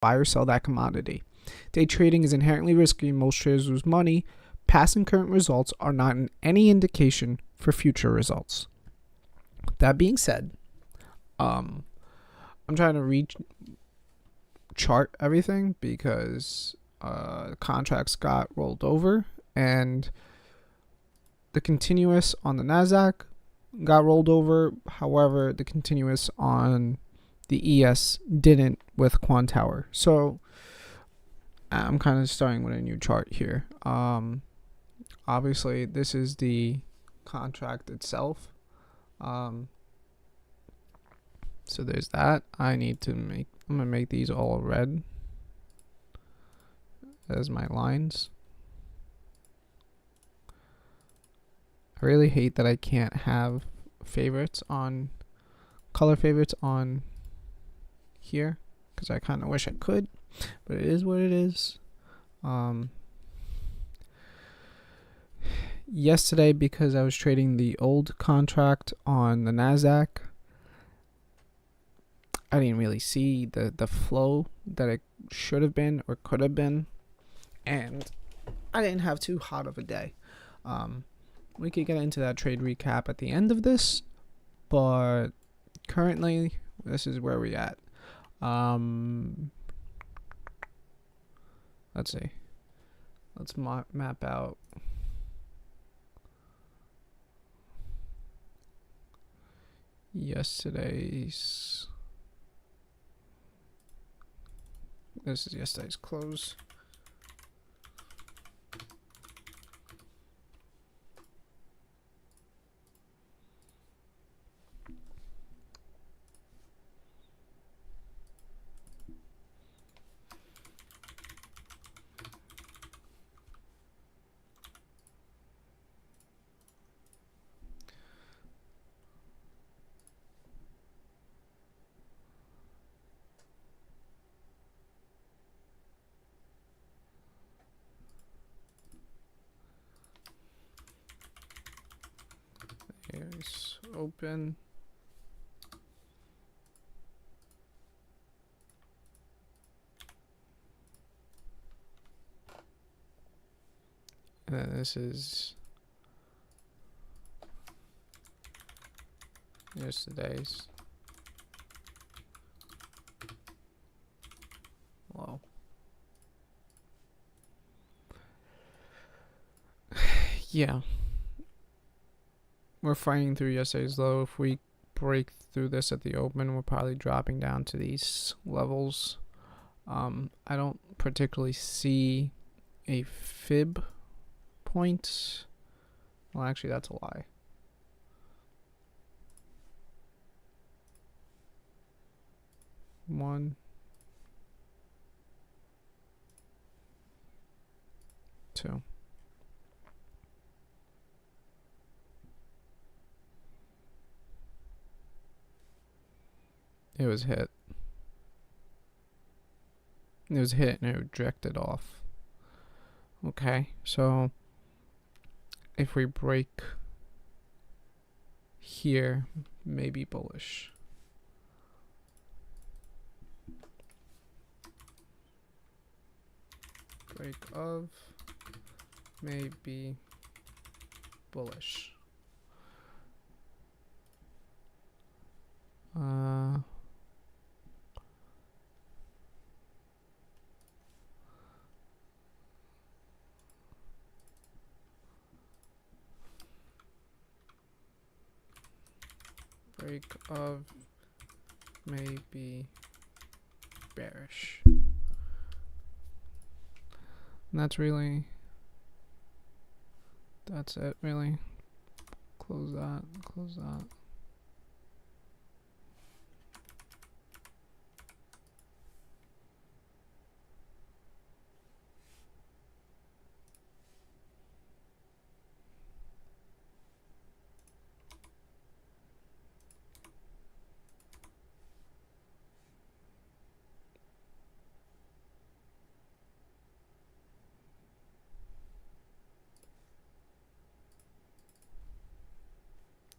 buy or sell that commodity. Day trading is inherently risky and most traders lose money. Past and current results are not any indication for future results. That being said, I'm trying to chart everything because contracts got rolled over and the continuous on the NASDAQ got rolled over. However, the continuous on the ES didn't with Quantower. So I'm kind of starting with a new chart here. Obviously, this is the contract itself. So there's that. I'm gonna make these all red as my lines. I really hate that I can't have color favorites on here, because I kind of wish I could, but it is what it is. Yesterday, because I was trading the old contract on the NASDAQ, I didn't really see the flow that it should have been or could have been, and I didn't have too hot of a day. We could get into that trade recap at the end of this, but currently this is where we're at. Let's see. Let's map out yesterday's. This is yesterday's close. Here's open. And then this is yesterday's low. Yeah. We're fighting through yesterday's low. If we break through this at the open, we're probably dropping down to these levels. I don't particularly see a fib point. Well, actually, that's a lie. One, two. It was hit. It was hit and it drifted off. Okay, so if we break here, maybe bullish. Break of, maybe bullish. Break of, maybe bearish. And that's it really. Close that, close that.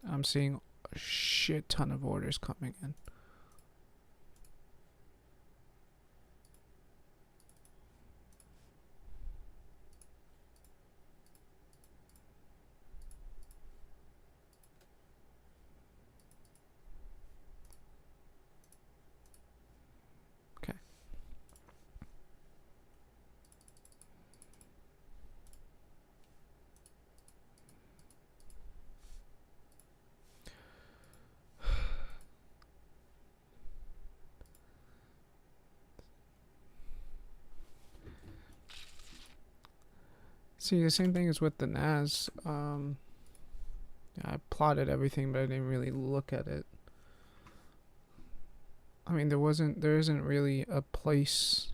I'm seeing a shit ton of orders coming in. See, the same thing is with the NAS. I plotted everything, but I didn't really look at it. I mean, there isn't really a place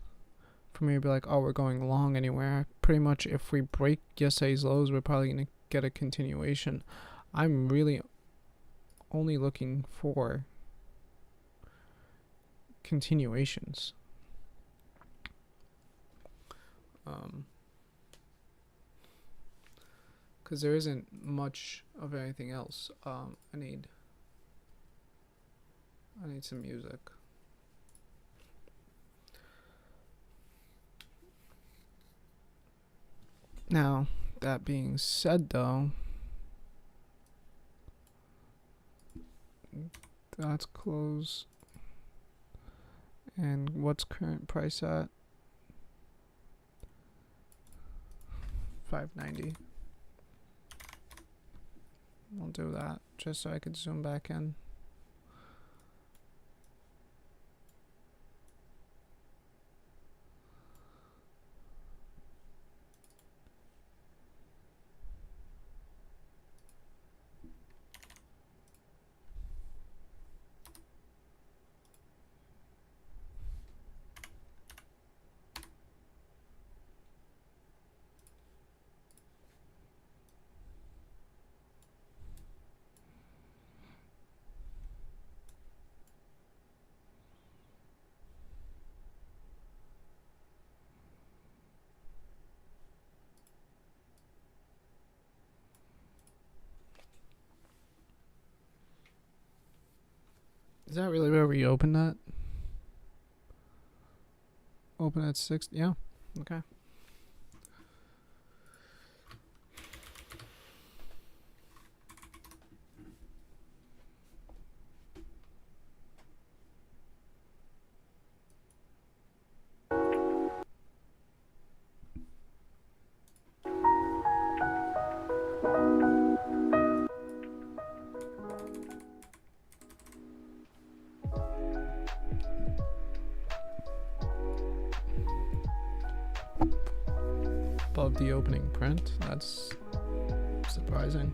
for me to be like, oh, we're going long anywhere. Pretty much, if we break yesterday's lows, we're probably gonna get a continuation. I'm really only looking for continuations. Because there isn't much of anything else. I need some music. Now, that being said, though, that's close. And what's current price at? $5.90. I'll do that just so I could zoom back in. Is that really where we opened at? Open at 6? Yeah. Okay. Above the opening print. That's surprising.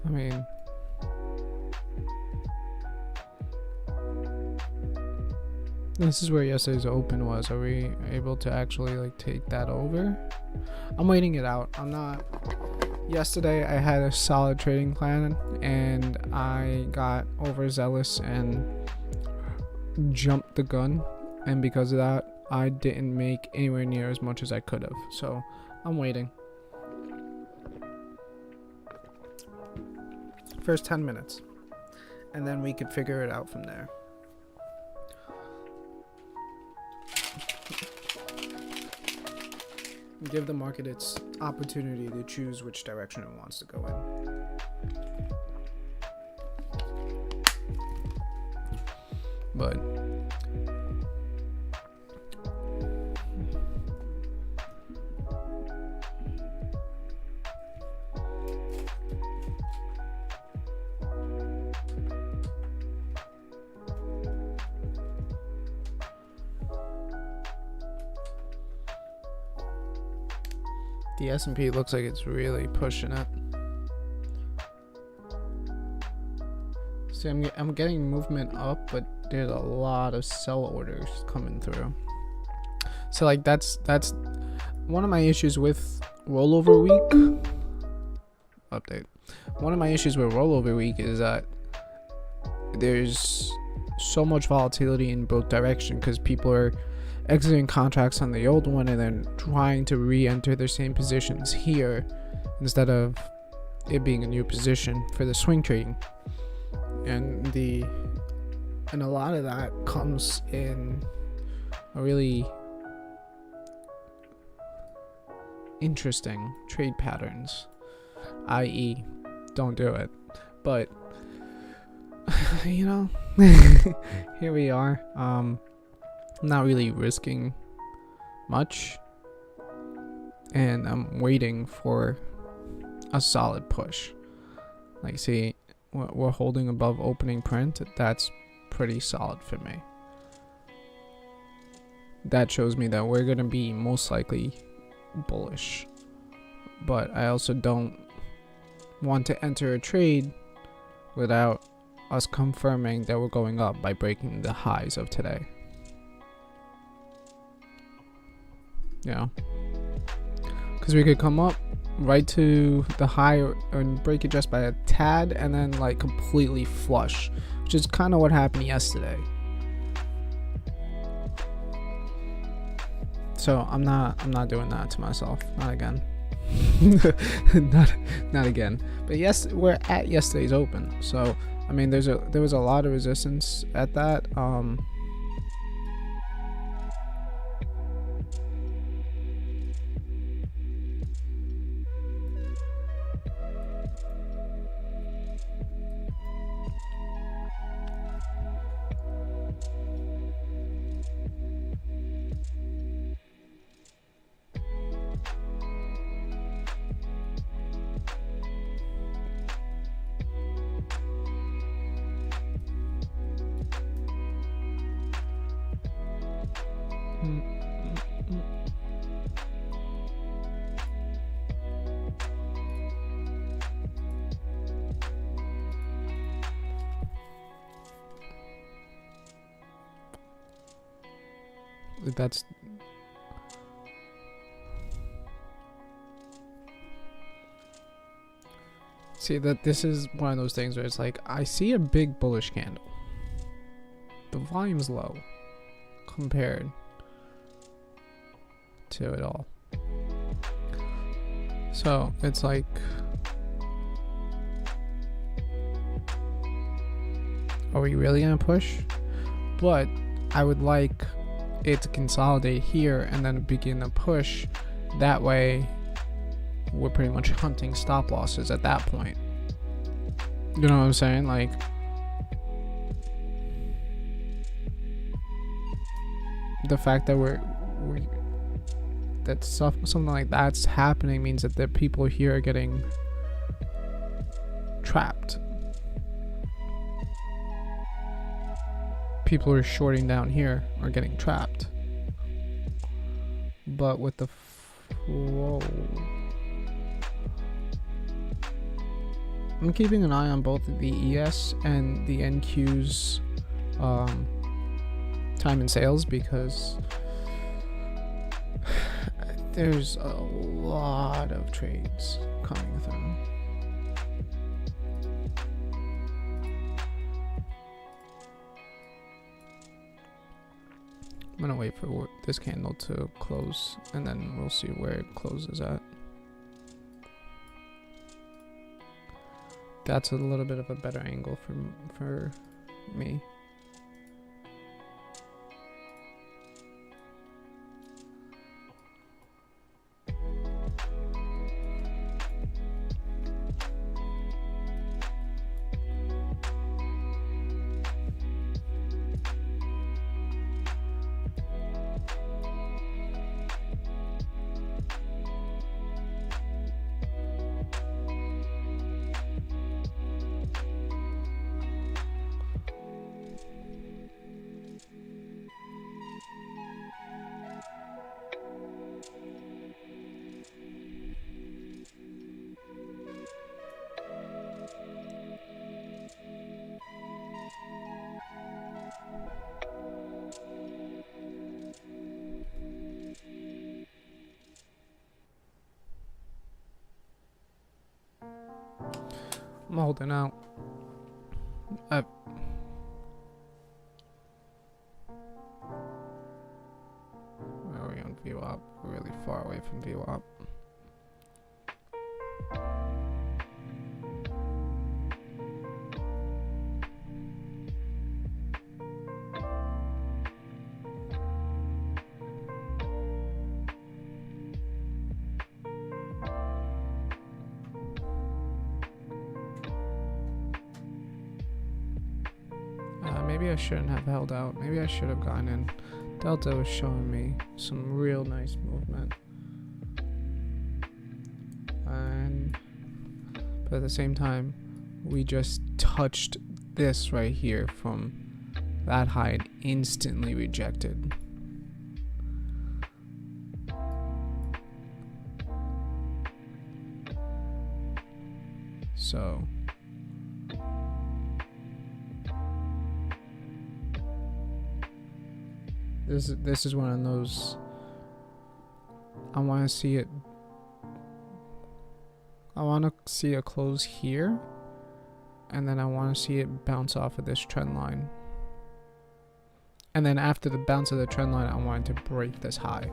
I mean, this is where yesterday's open was. Are we able to actually like take that over? I'm waiting it out. I'm not. Yesterday I had a solid trading plan and I got overzealous and jumped the gun, and because of that I didn't make anywhere near as much as I could have. So I'm waiting. First 10 minutes, and then we could figure it out from there. Give the market its opportunity to choose which direction it wants to go in. But the S&P looks like it's really pushing it. See, I'm getting movement up, but there's a lot of sell orders coming through. So like that's one of my issues with rollover week. Update. One of my issues with rollover week is that there's so much volatility in both directions because people are exiting contracts on the old one and then trying to re-enter their same positions here instead of it being a new position for the swing trading. And the And a lot of that comes in a really interesting trade patterns, i.e., don't do it. But you know, here we are. I'm not really risking much, and I'm waiting for a solid push. Like, see, we're holding above opening print. That's pretty solid for me. That shows me that we're gonna be most likely bullish, but I also don't want to enter a trade without us confirming that we're going up by breaking the highs of today. Yeah, because we could come up right to the high and break it just by a tad, and then like completely flush, which is kind of what happened yesterday. So I'm not doing that to myself. Not again. not again. But yes, we're at yesterday's open. So I mean, there was a lot of resistance at that. That's see that this is one of those things where it's like I see a big bullish candle. The volume's low compared to it all. So it's like are we really gonna push? But I would like it to consolidate here and then begin to push. That way we're pretty much hunting stop losses at that point. You know what I'm saying? Like, the fact that that something like that's happening means that the people here are getting trapped. People who are shorting down here are getting trapped. But with the whoa, I'm keeping an eye on both the ES and the NQ's time and sales, because there's a lot of trades coming through. I'm gonna wait for this candle to close, and then we'll see where it closes at. That's a little bit of a better angle for me. I'm holding out. Where are we on VWAP? We're really far away from VWAP. maybe I shouldn't have held out. Maybe I should have gone in. Delta was showing me some real nice movement. But at the same time, we just touched this right here from that high and instantly rejected. So this is one of those, I want to see it. I want to see it close here, and then I want to see it bounce off of this trend line. And then after the bounce of the trend line, I want it to break this high.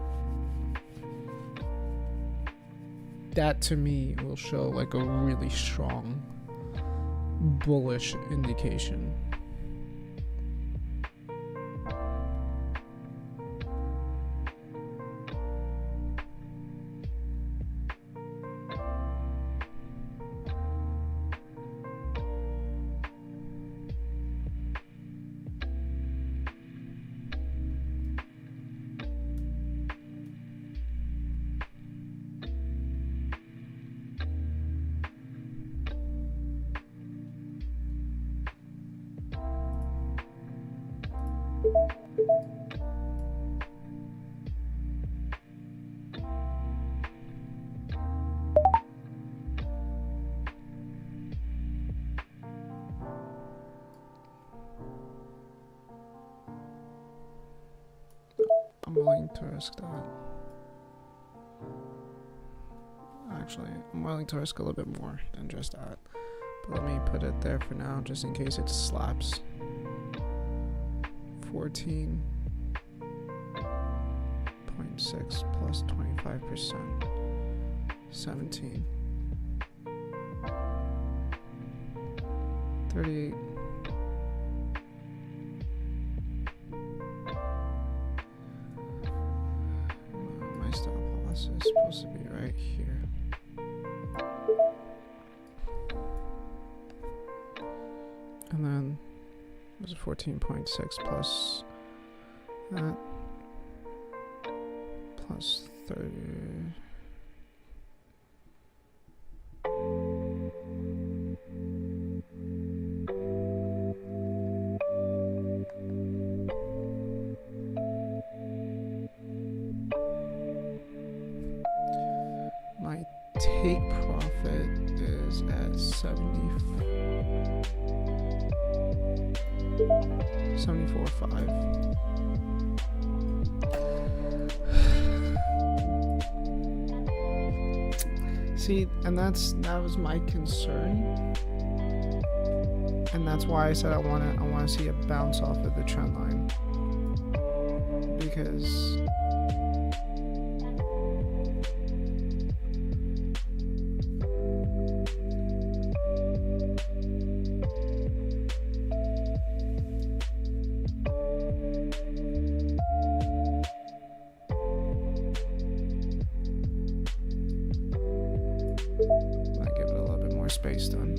That to me will show like a really strong bullish indication. I'm willing to risk that. Actually, I'm willing to risk a little bit more than just that. But let me put it there for now, just in case it slaps. 14.6 plus 25%. 17. 38. My stop loss is supposed to be right here. And then it was 14.6 plus that plus 30. My take profit is at 74.5. See, and that was my concern, and that's why I said I want to see a bounce off of the trend line, because space done.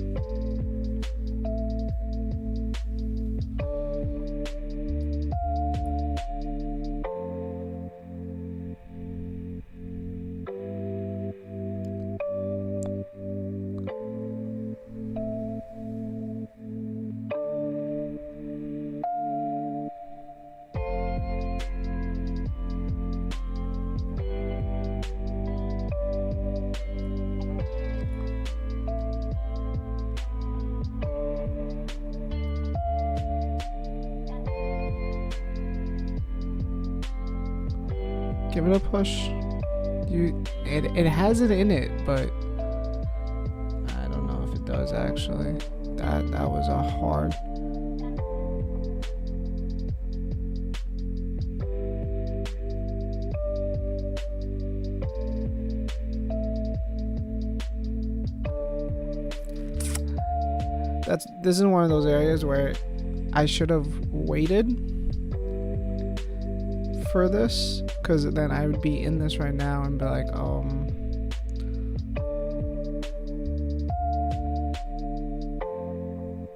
Give it a push. It has it in it, but I don't know if it does actually. That was a hard. This is one of those areas where I should have waited for this, because then I would be in this right now and be like,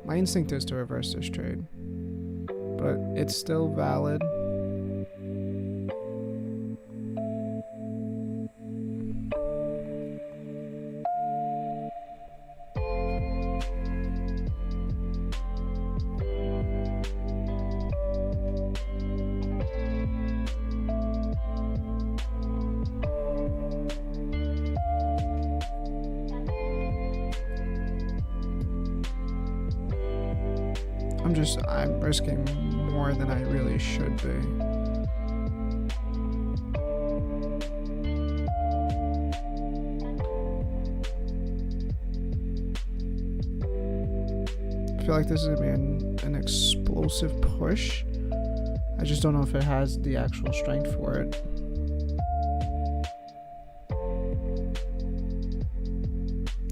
my instinct is to reverse this trade. but it's still valid. I'm risking more than I really should be. I feel like this is gonna be an explosive push. I just don't know if it has the actual strength for it.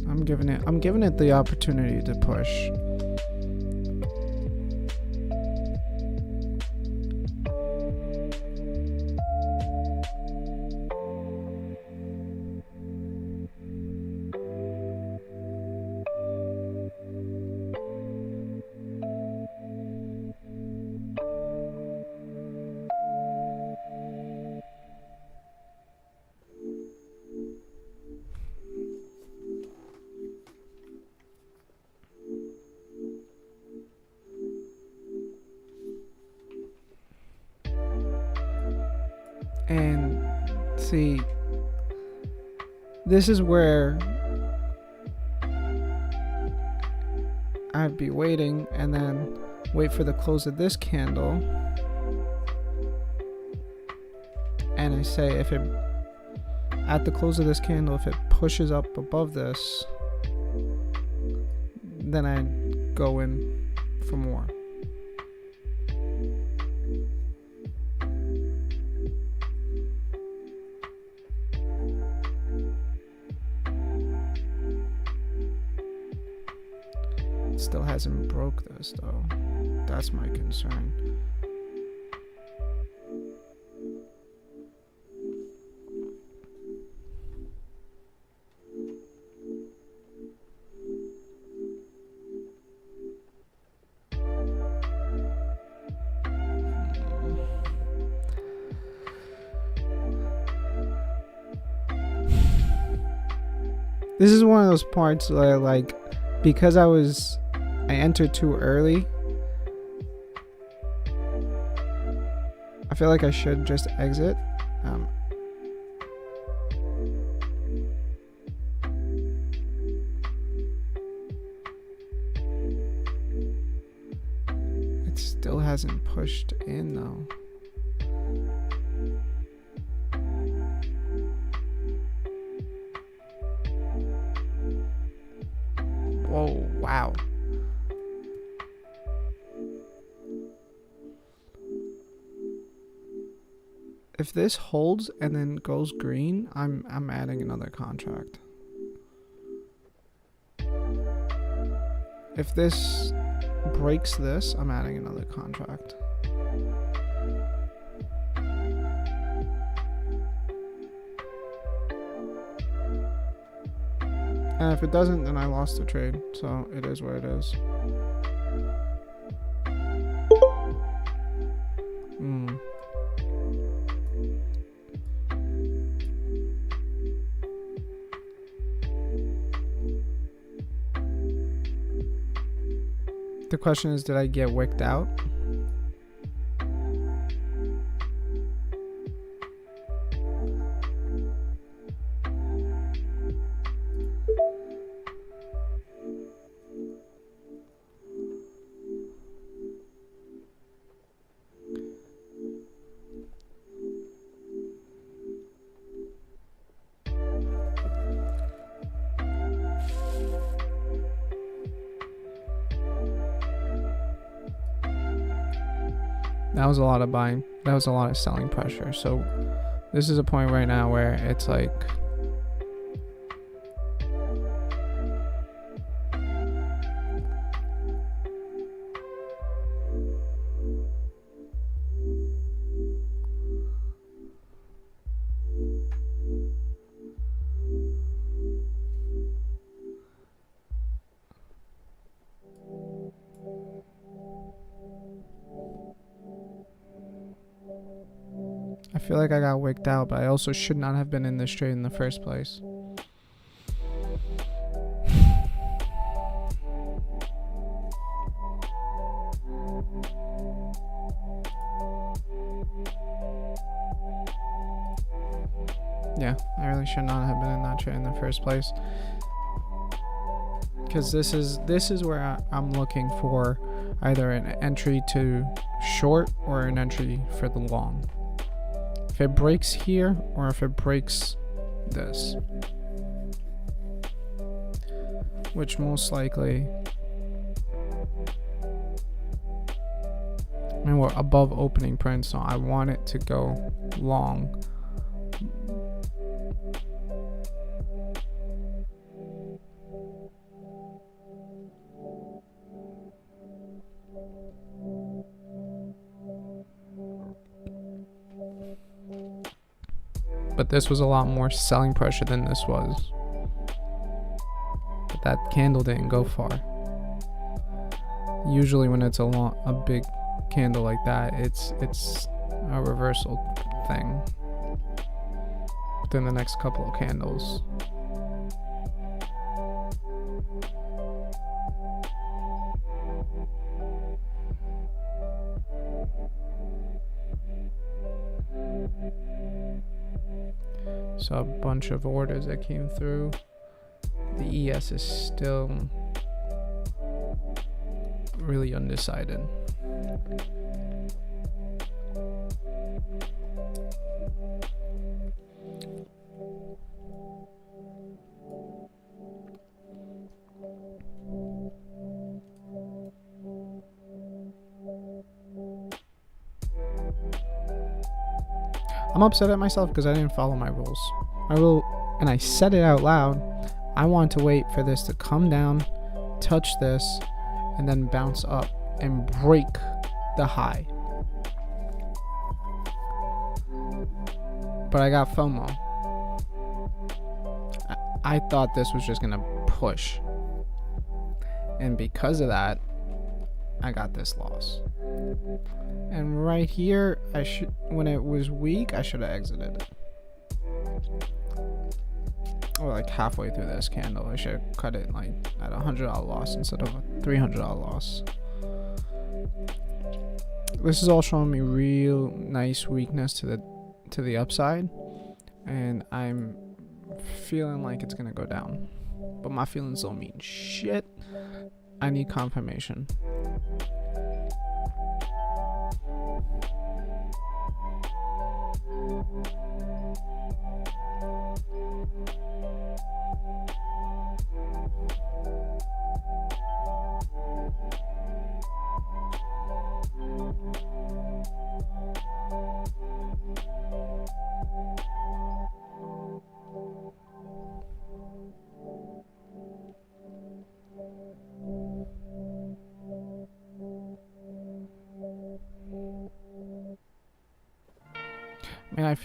I'm giving it the opportunity to push. And see, this is where I'd be waiting and then wait for the close of this candle. And I say if it, at the close of this candle, if it pushes up above this, then I'd go in for more. Still hasn't broke this though. That's my concern. This is one of those parts where, like, because I entered too early, I feel like I should just exit. It still hasn't pushed in though. Whoa, wow. If this holds and then goes green, I'm adding another contract. If this breaks this, I'm adding another contract. And if it doesn't, then I lost the trade. So it is what it is. The question is, did I get wicked out? That was a lot of buying. That was a lot of selling pressure. So this is a point right now where it's like, I feel like I got wicked out, but I also should not have been in this trade in the first place. Yeah, I really should not have been in that trade in the first place. Because this is where I'm looking for either an entry to short or an entry for the long. If it breaks here or if it breaks this, which most likely, I mean, we're above opening print, so I want it to go long. But this was a lot more selling pressure than this was. But that candle didn't go far. Usually when it's a big candle like that, it's a reversal thing within the next couple of candles. So a bunch of orders that came through. The ES is still really undecided. I'm upset at myself because I didn't follow my rules. And I said it out loud. I want to wait for this to come down, touch this, and then bounce up and break the high. But I got FOMO. I thought this was just gonna push. And because of that, I got this loss. And right here, when it was weak, I should have exited it. Or like halfway through this candle, I should have cut it like at $100 loss instead of a $300 loss. This is all showing me real nice weakness to the upside, and I'm feeling like it's gonna go down. But my feelings don't mean shit. I need confirmation. I mean, I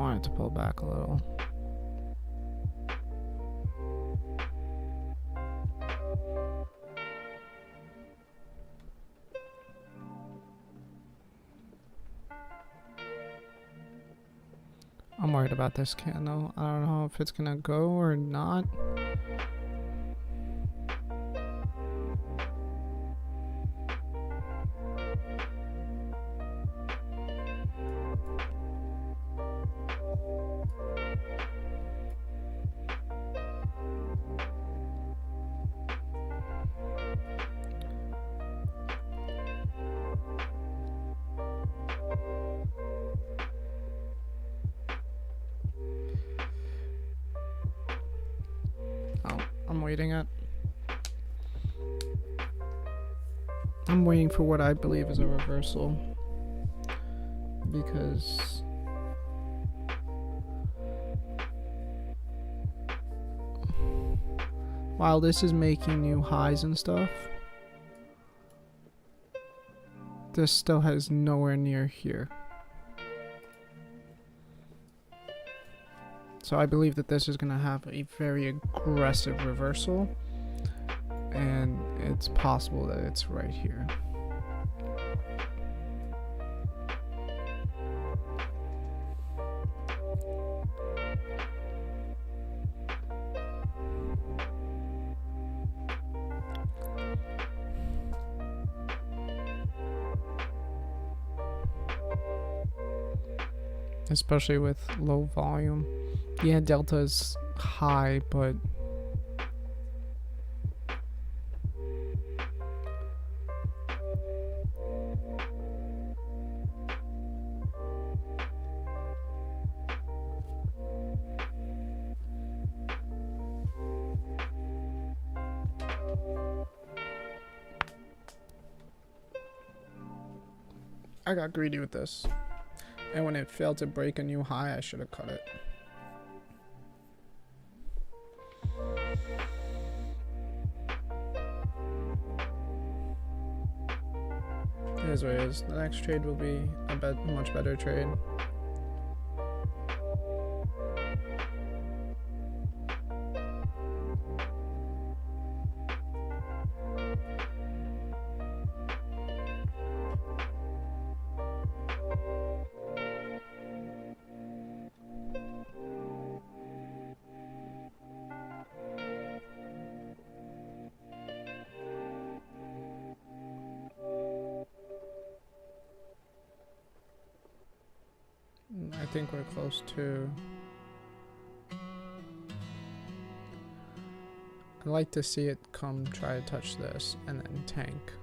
wanted to pull back a little. I'm worried about this candle. I don't know if it's gonna go or not. Oh, I'm waiting for what I believe is a reversal, because while this is making new highs and stuff, this still has nowhere near here. So I believe that this is going to have a very aggressive reversal, and it's possible that it's right here. Especially with low volume. Yeah, delta is high, but I got greedy with this. And when it failed to break a new high, I should have cut it. It is what it is. The next trade will be a much better trade. I think we're close to. I'd like to see it come try to touch this and then tank.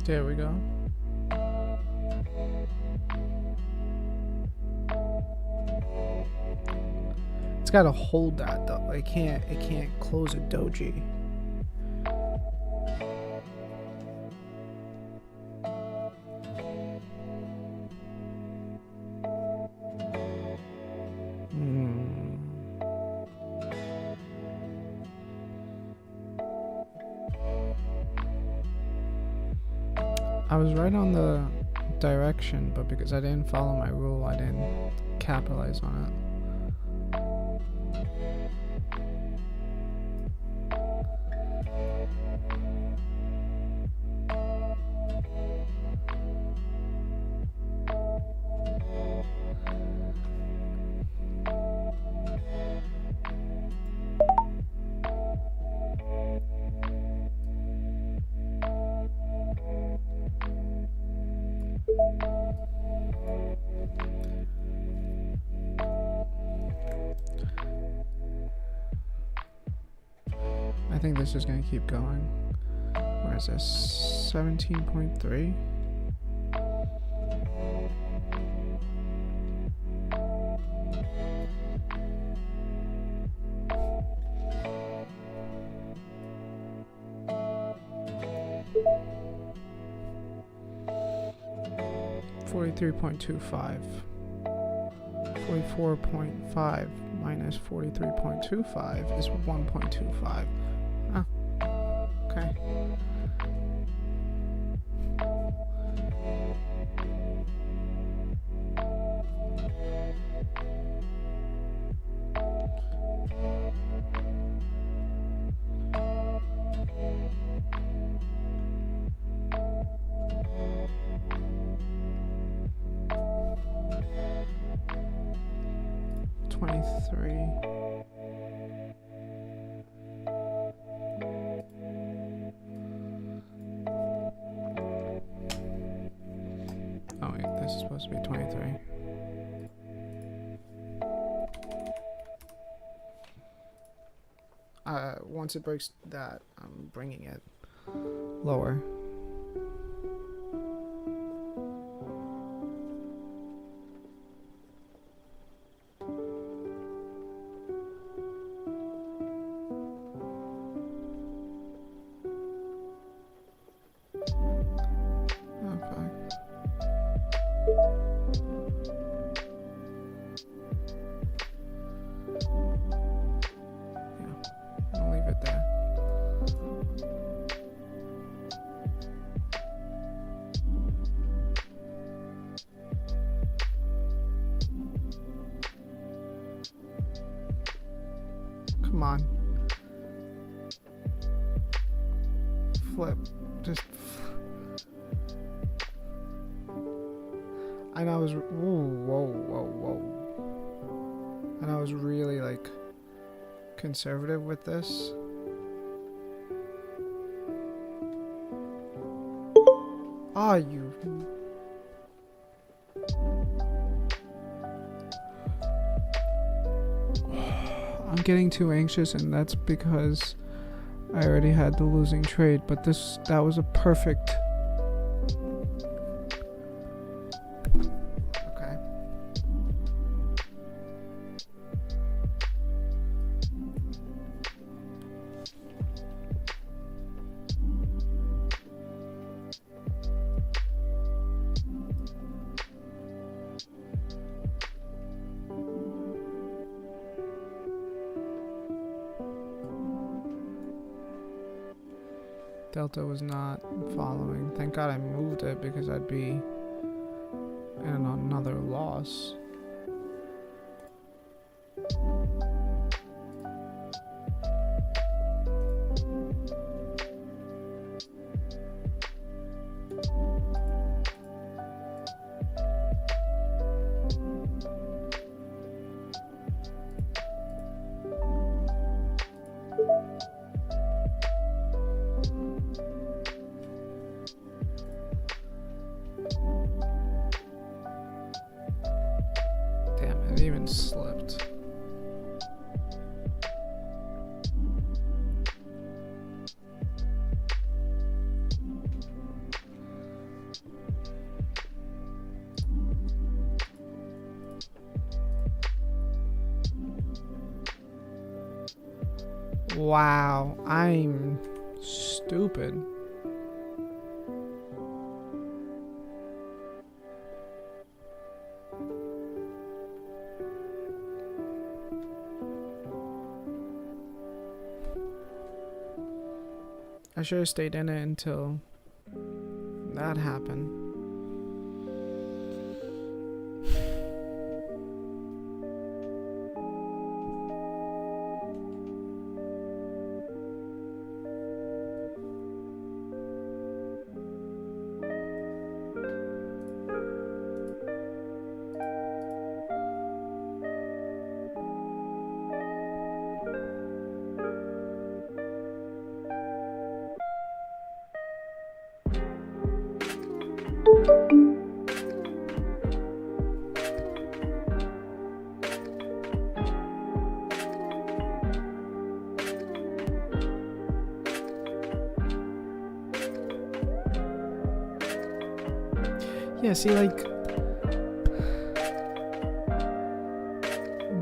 There we go. It's got to hold that though. It can't close a doji. I was right on the direction, but because I didn't follow my rule, I didn't capitalize on it. I think this is going to keep going. Where is this? 17.3? $43.25. 44.5 minus 43.25 is 1.25. Ah, okay. 23. Oh wait, this is supposed to be 23. Once it breaks that, I'm bringing it lower. Come on. Flip. Just. And I was. Whoa. And I was really like conservative with this. Ah, you. I'm getting too anxious, and that's because I already had the losing trade, but that was a perfect. Okay. Delta was not following. Thank God I moved it because I'd be in another loss. Damn, it even slipped. Wow, I'm stupid. I should have stayed in it until that happened. Yeah, see, like,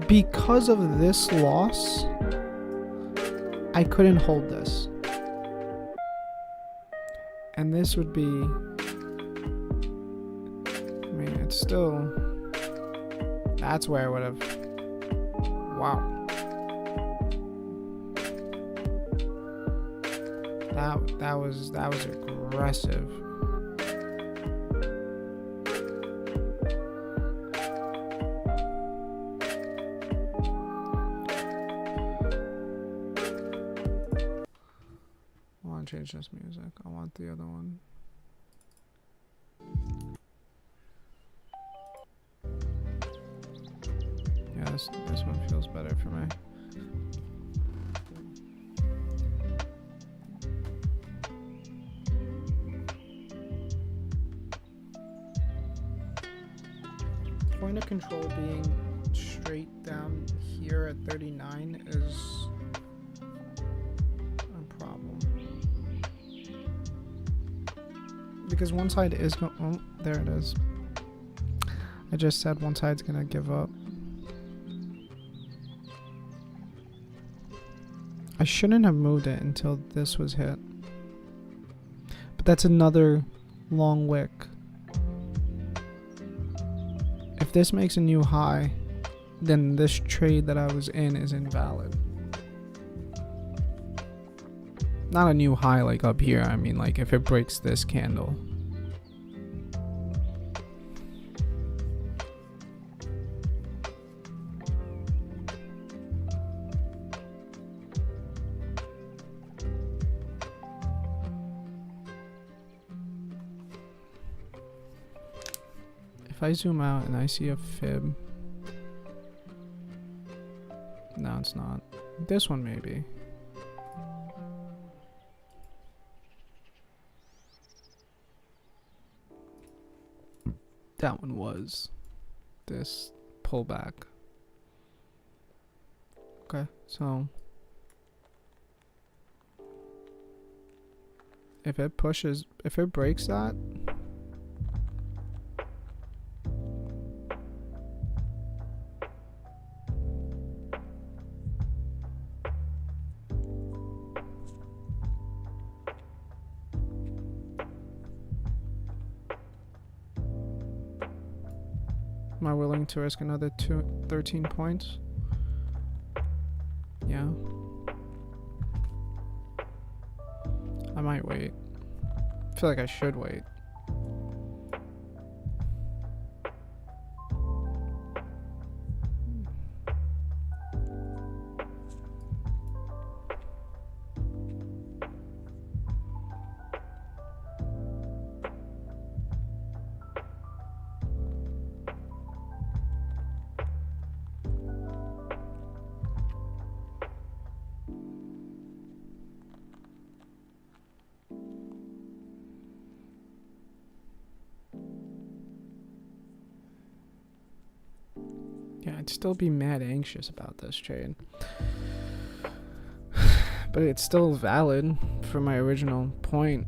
because of this loss, I couldn't hold this. And this would be, I mean, it's still, that's where I would have, wow. That was aggressive. Change this music. I want the other one. Yeah, this one feels better for me. Point of control being straight down here at 39 is a problem. Because one side is going... Oh, there it is. I just said one side's gonna give up. I shouldn't have moved it until this was hit. But that's another long wick. If this makes a new high, then this trade that I was in is invalid. Not a new high like up here, I mean like if it breaks this candle. If I zoom out and I see a fib, no, it's not. This one maybe. That one was this pullback. Okay, so if it pushes, if it breaks that, am I willing to risk another 13 points? Yeah. I might wait. I feel like I should wait. Yeah, I'd still be mad anxious about this trade. But it's still valid for my original point.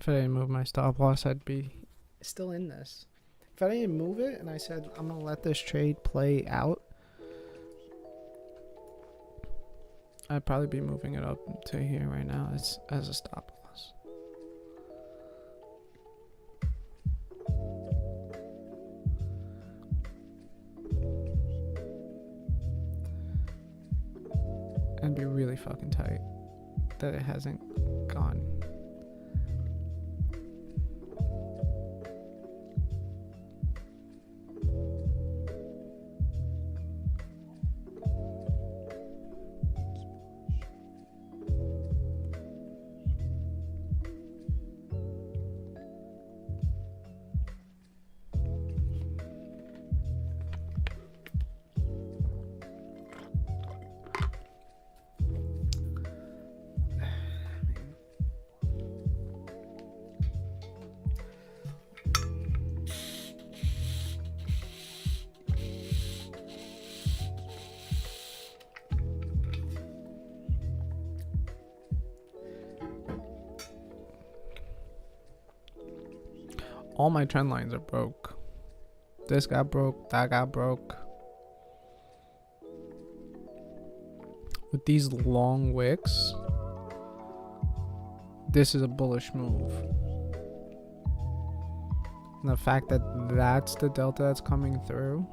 If I didn't move my stop loss, I'd be still in this. If I didn't move it and I said I'm going to let this trade play out, I'd probably be moving it up to here right now as a stop loss. And be really fucking tight that it hasn't gone. All my trend lines are broke. This got broke, that got broke. With these long wicks, this is a bullish move. And the fact that that's the delta that's coming through,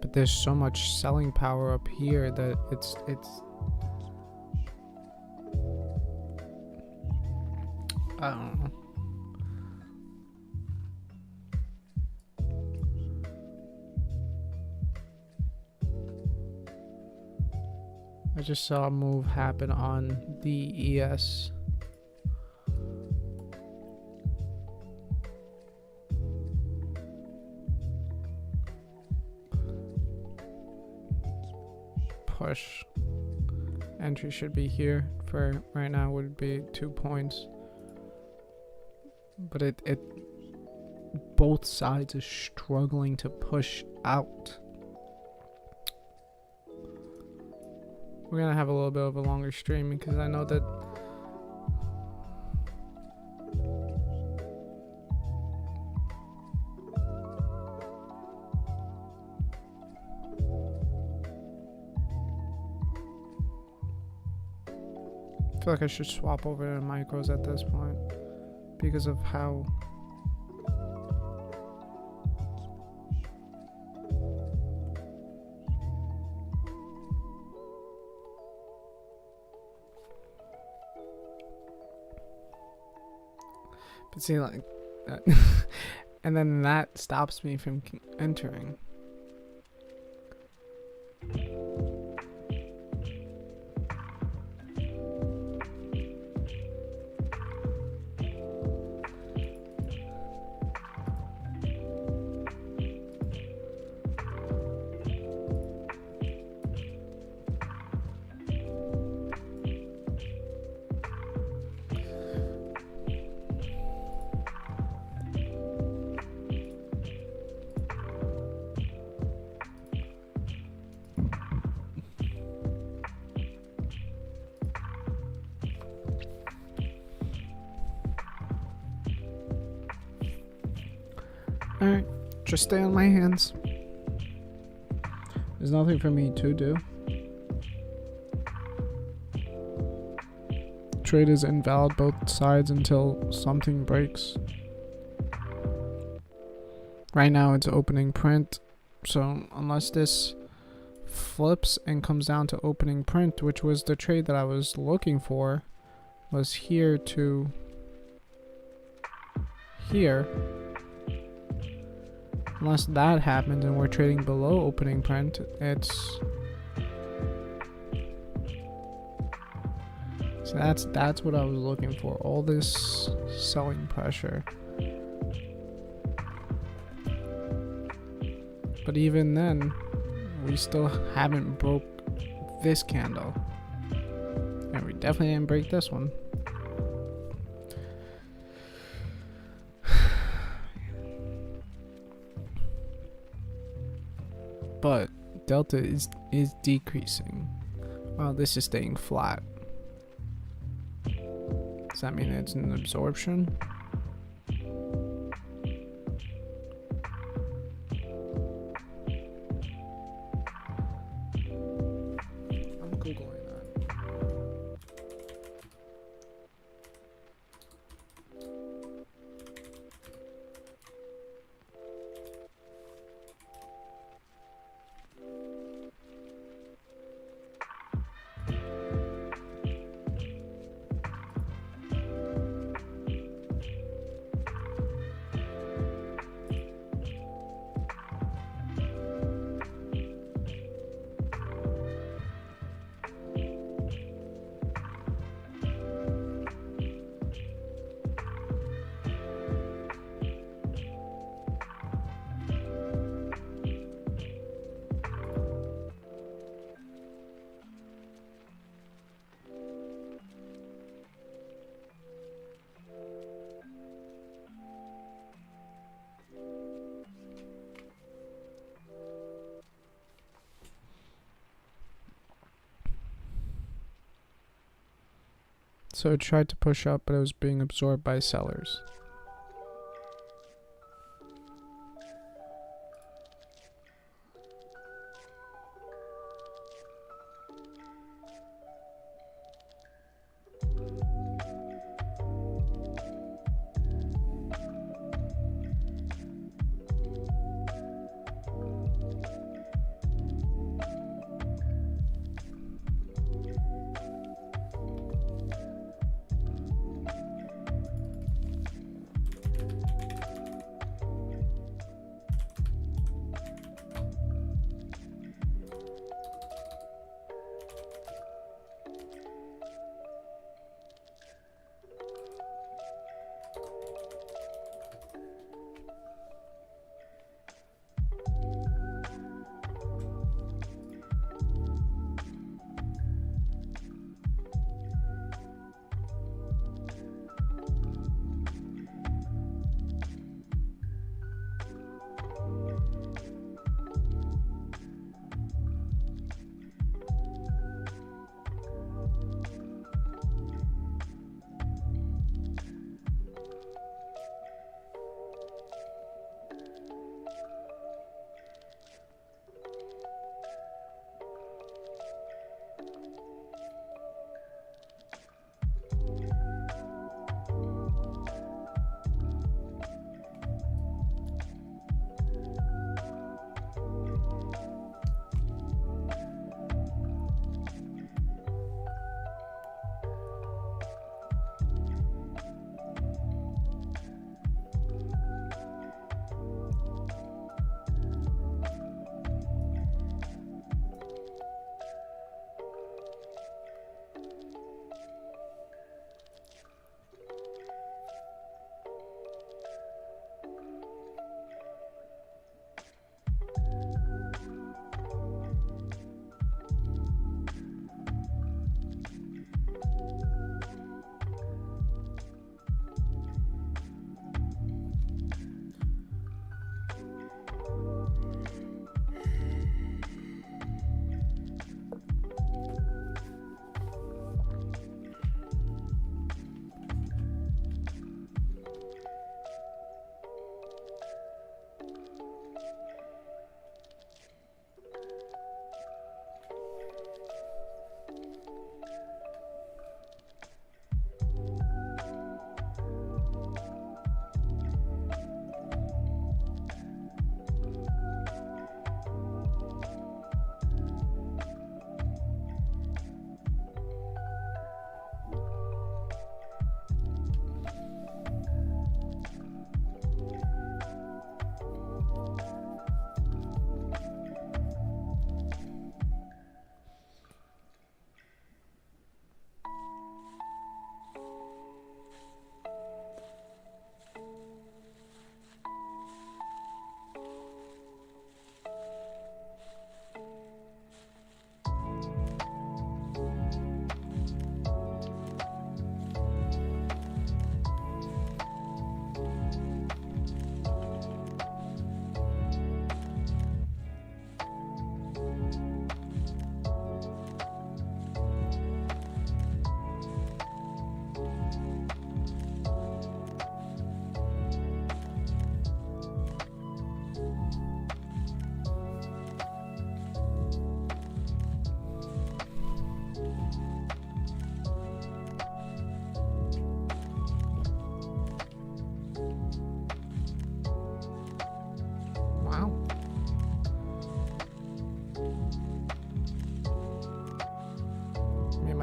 but there's so much selling power up here that it's I don't know. I just saw a move happen on the ES. Push. Entry should be here for right now, would be 2 points. But it both sides are struggling to push out. We're gonna have a little bit of a longer stream because I know that I feel like I should swap over to micros at this point because of how but see, like that and then that stops me from entering. Alright, just stay on my hands. There's nothing for me to do. Trade is invalid both sides until something breaks. Right now it's opening print, so unless this flips and comes down to opening print, which was the trade that I was looking for, was here to here. Unless that happens and we're trading below opening print, it's so that's what I was looking for. All this selling pressure. But even then, we still haven't broke this candle. And we definitely didn't break this one. But delta is decreasing while this is staying flat. Does that mean it's an absorption? I'm Googling that. So it tried to push up, but it was being absorbed by sellers.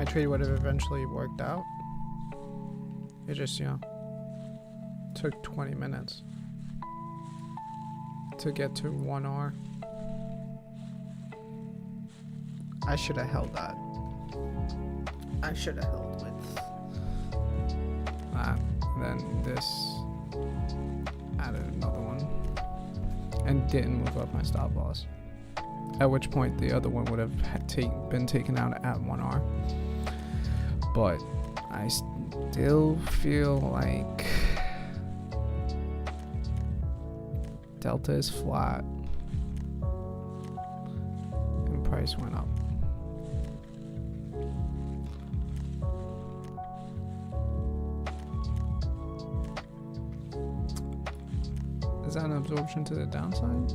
trade would have eventually worked out. It just, took 20 minutes to get to 1R. I should have held that. I should have held with that. Then this added another one and didn't move up my stop loss. At which point the other one would have been taken out at 1R. But I still feel like Delta is flat and price went up. Is that an absorption to the downside?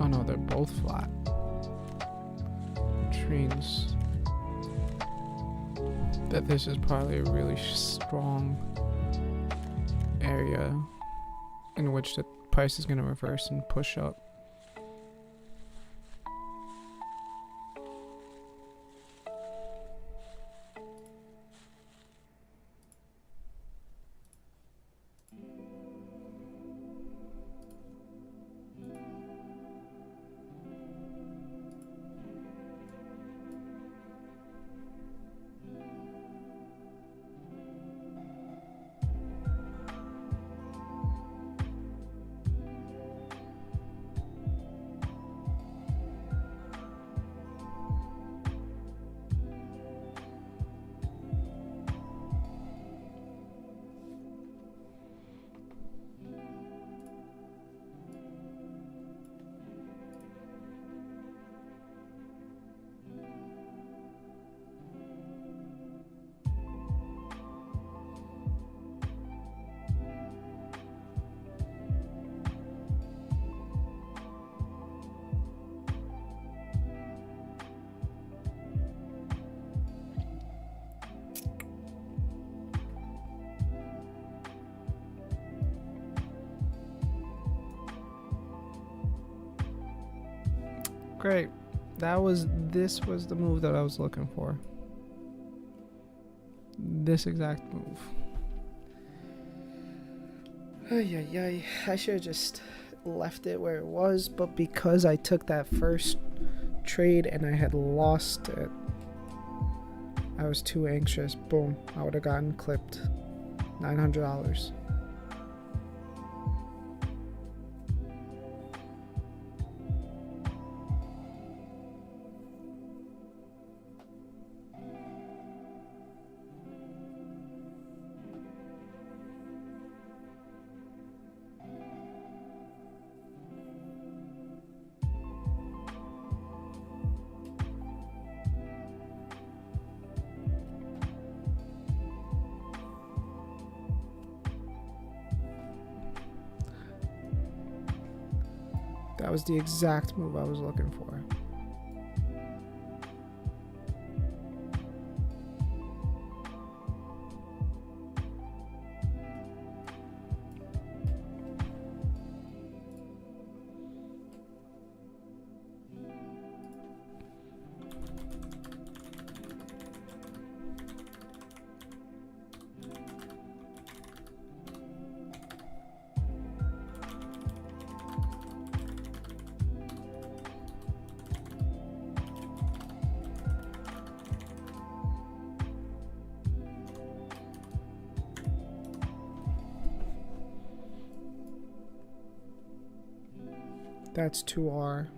Oh no, they're both flat. Which means that this is probably a really strong area in which the price is going to reverse and push up. Great. This was the move that I was looking for. This exact move. I should have just left it where it was, but because I took that first trade and I had lost it, I was too anxious. Boom. I would have gotten clipped. $900. That was the exact move I was looking for. That's 2R.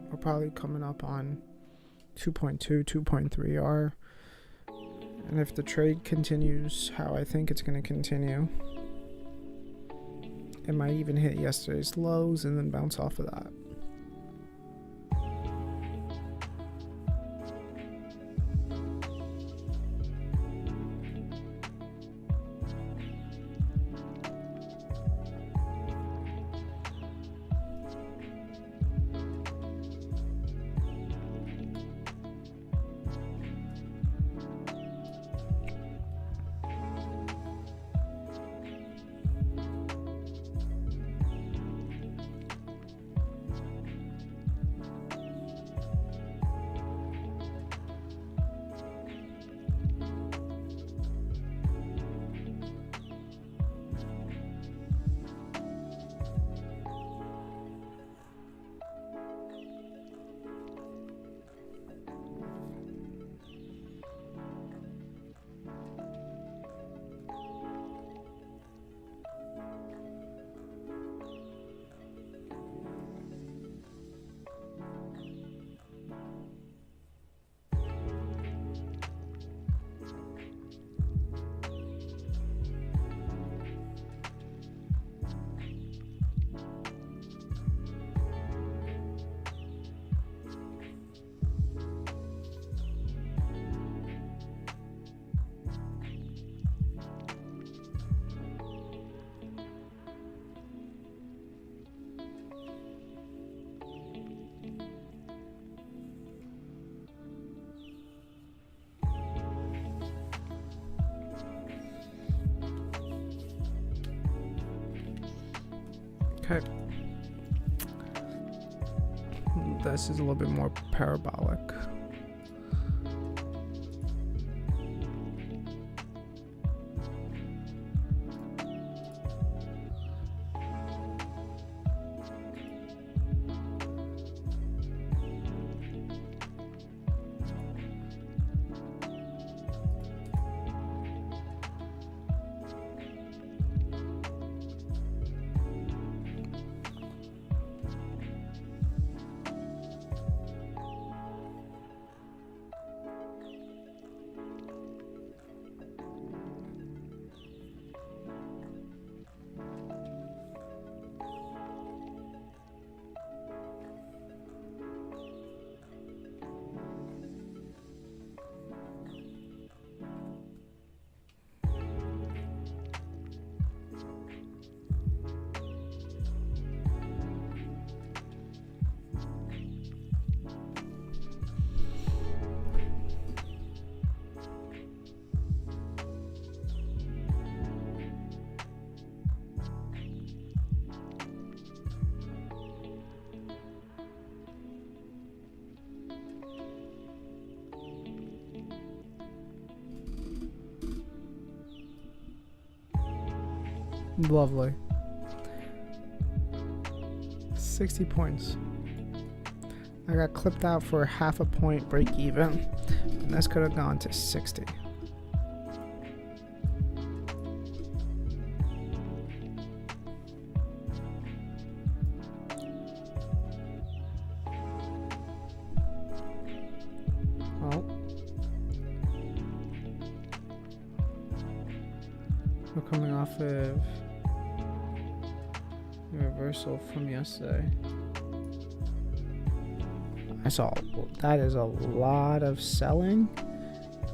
We're probably coming up on 2.2, 2.3R. And if the trade continues how I think it's going to continue, it might even hit yesterday's lows and then bounce off of that. Okay. This is a little bit more parabolic. Lovely. 60 points. I got clipped out for half a point break even, and this could have gone to 60. Oh. We're coming off of reversal from yesterday. I saw that is a lot of selling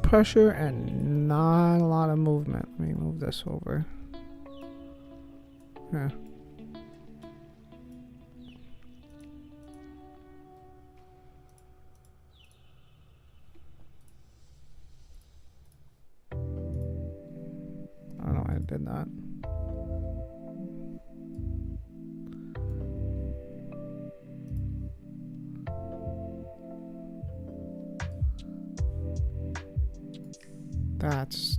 pressure and not a lot of movement. Let me move this over. Yeah. I don't know why I did that. That's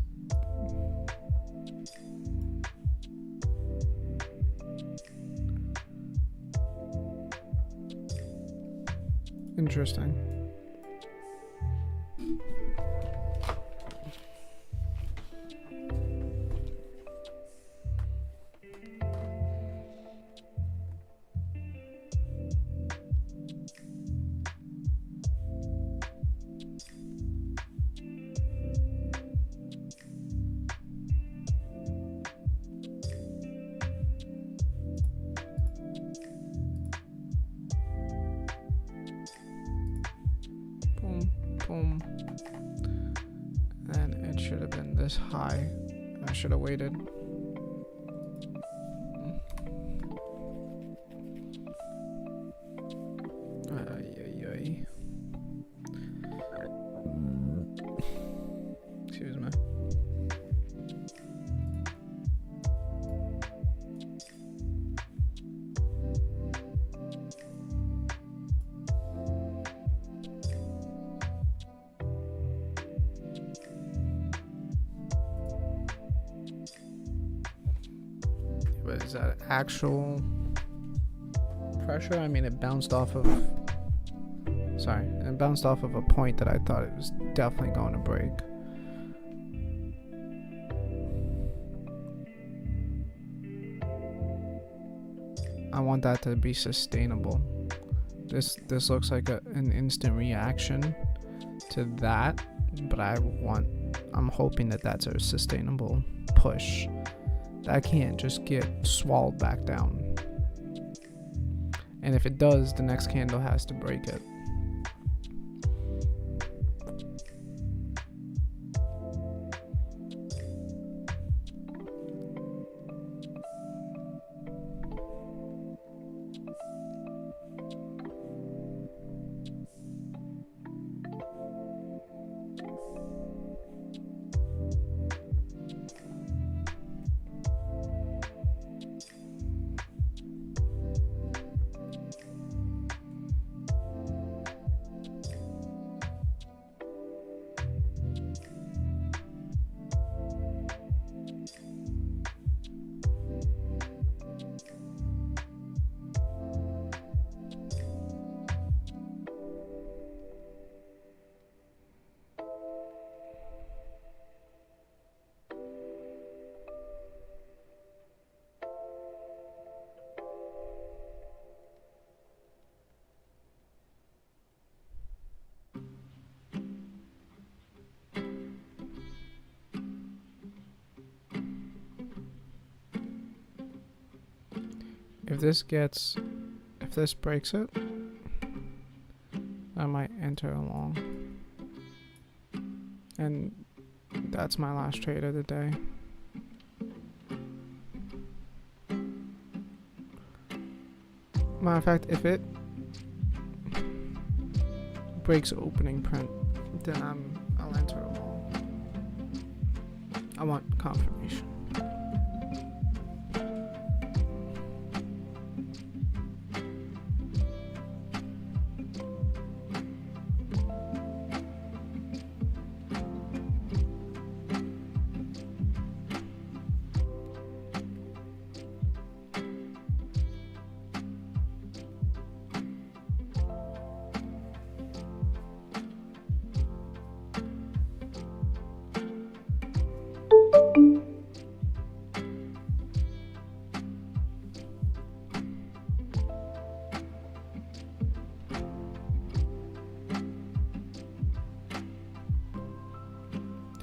interesting. Boom. And it should have been this high. I should have waited. Excuse me. But is that actual pressure? I mean, it bounced off of... Sorry, it bounced off of a point that I thought it was definitely going to break. I want that to be sustainable. This looks like an instant reaction to that, but I'm hoping that that's a sustainable push. That can't just get swallowed back down. And if it does, the next candle has to break it. if this breaks it, I might enter along. And that's my last trade of the day. Matter of fact, if it breaks opening print, then I'll enter along. I want confirmation.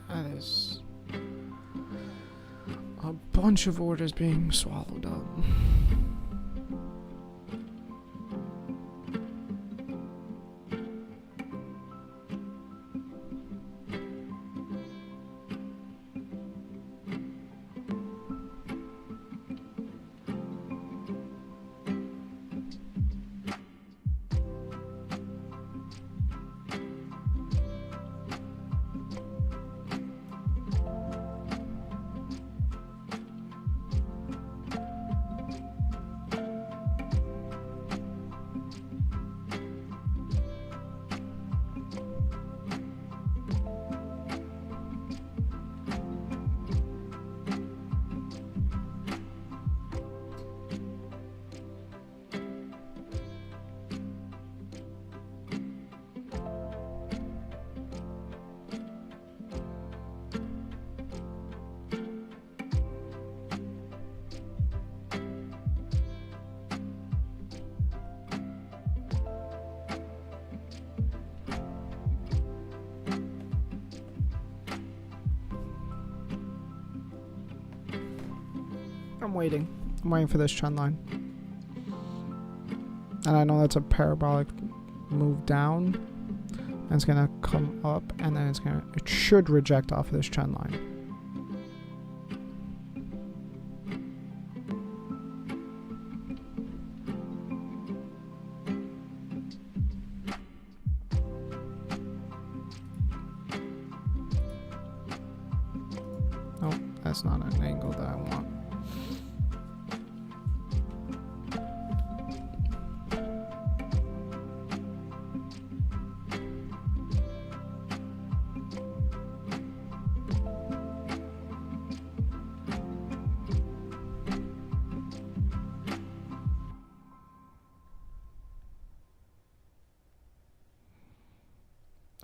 That is a bunch of orders being swallowed up. I'm waiting for this trend line. And I know that's a parabolic move down. And it's gonna come up, and then it should reject off of this trend line. Nope, that's not an angle that I want.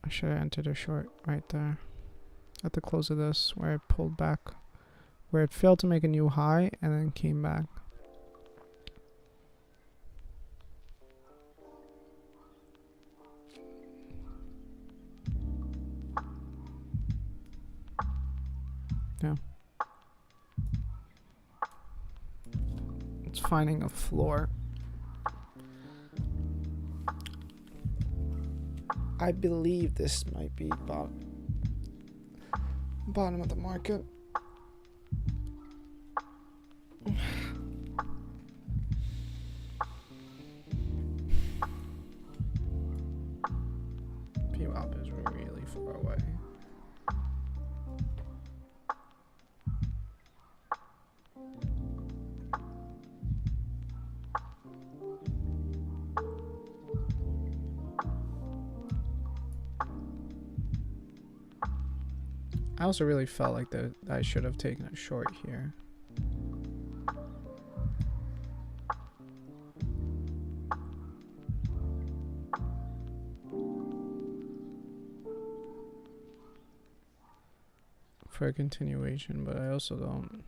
I should have entered a short right there at the close of this, where it pulled back, where it failed to make a new high and then came back. Yeah. It's finding a floor. I believe this might be bottom of the market. PWAP is really far away. I also really felt like that I should have taken a short here. For a continuation, but I also don't.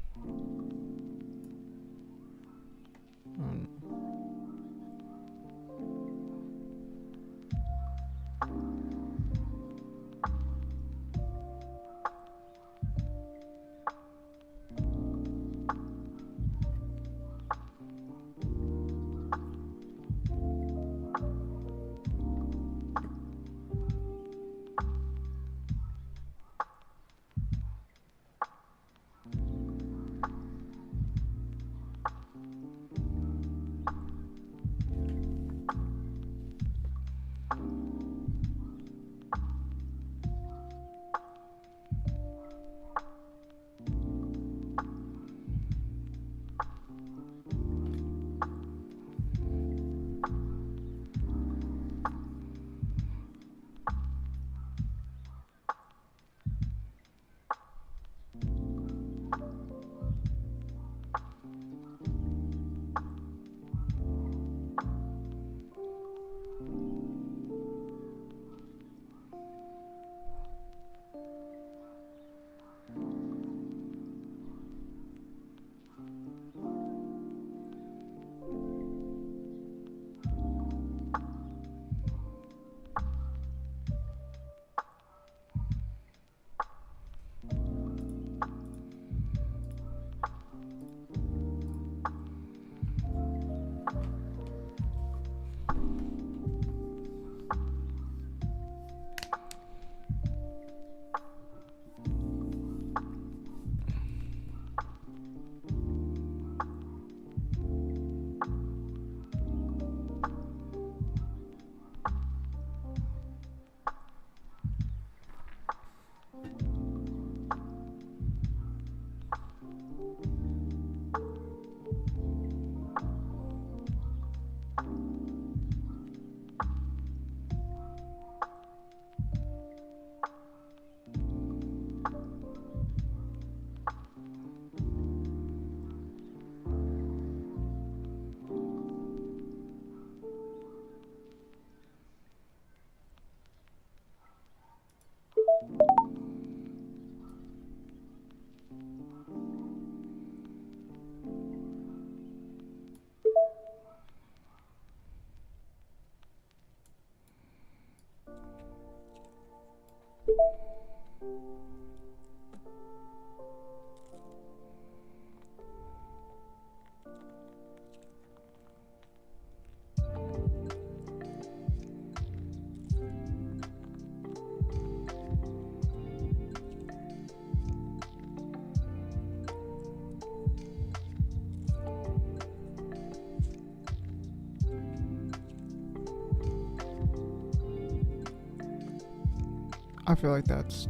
I feel like that's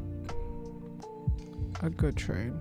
a good trade.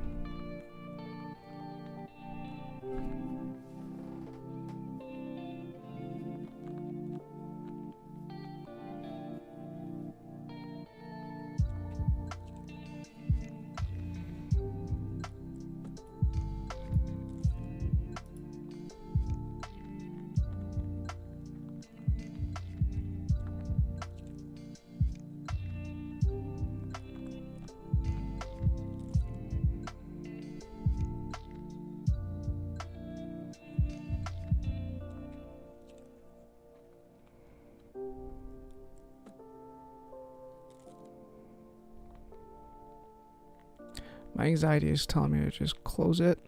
My anxiety is telling me to just close it.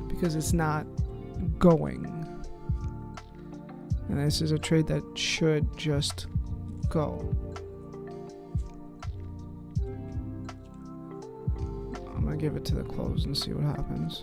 Because it's not going. And this is a trade that should just go. I'm going to give it to the close and see what happens.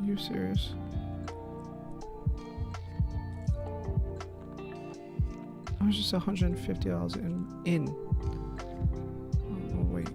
Are you serious? I was just $150 in. Oh, wait.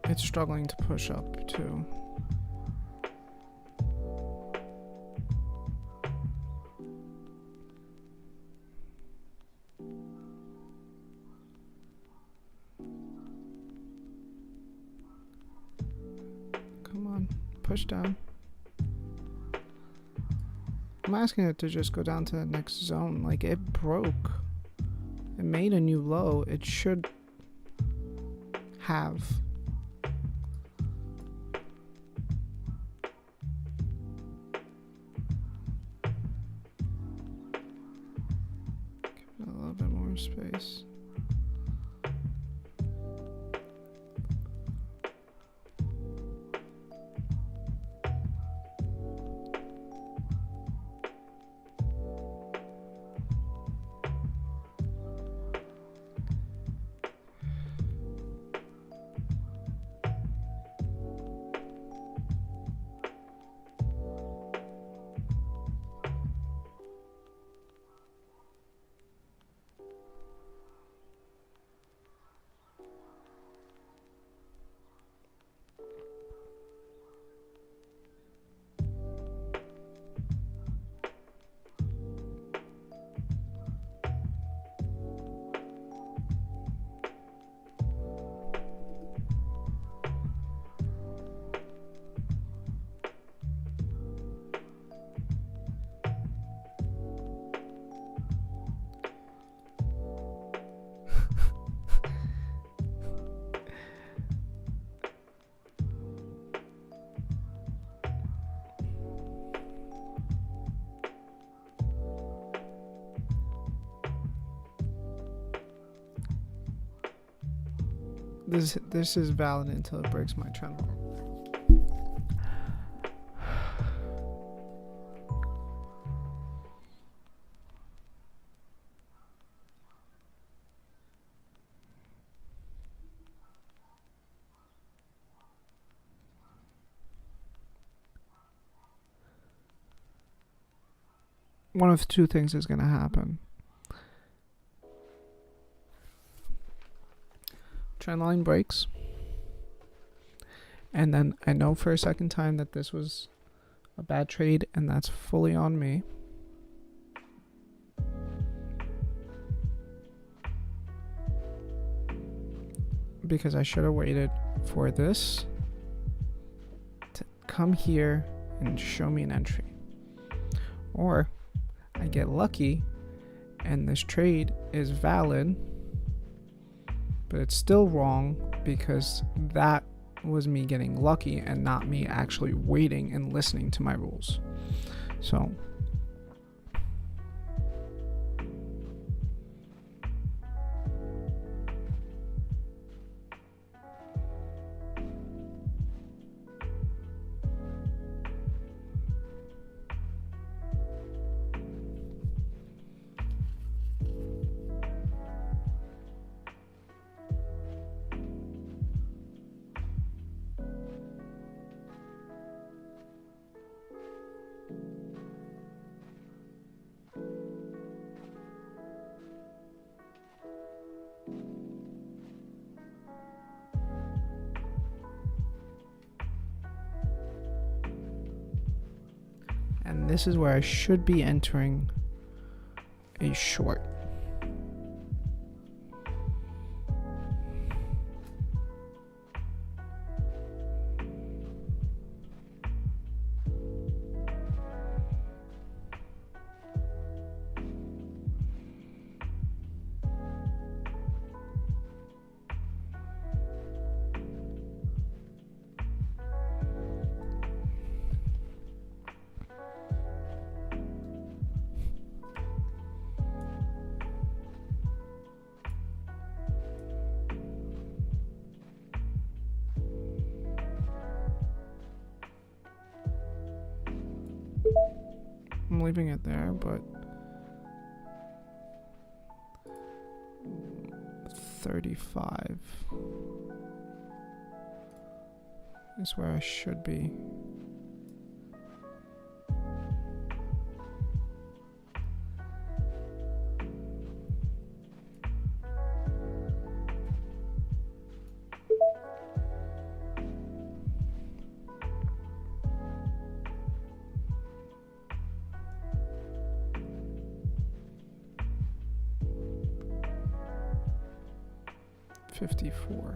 It's struggling to push up too. Come on, push down. I'm asking it to just go down to the next zone. Like, it broke. It made a new low. It should have. Give it a little bit more space. This is valid until it breaks my trend line. One of two things is going to happen. Trend line breaks, and then I know for a second time that this was a bad trade, and that's fully on me. Because I should have waited for this to come here and show me an entry. Or I get lucky and this trade is valid, but it's still wrong because that was me getting lucky and not me actually waiting and listening to my rules. So and this is where I should be entering a short. I'm leaving it there, but 35 is where I should be. $54.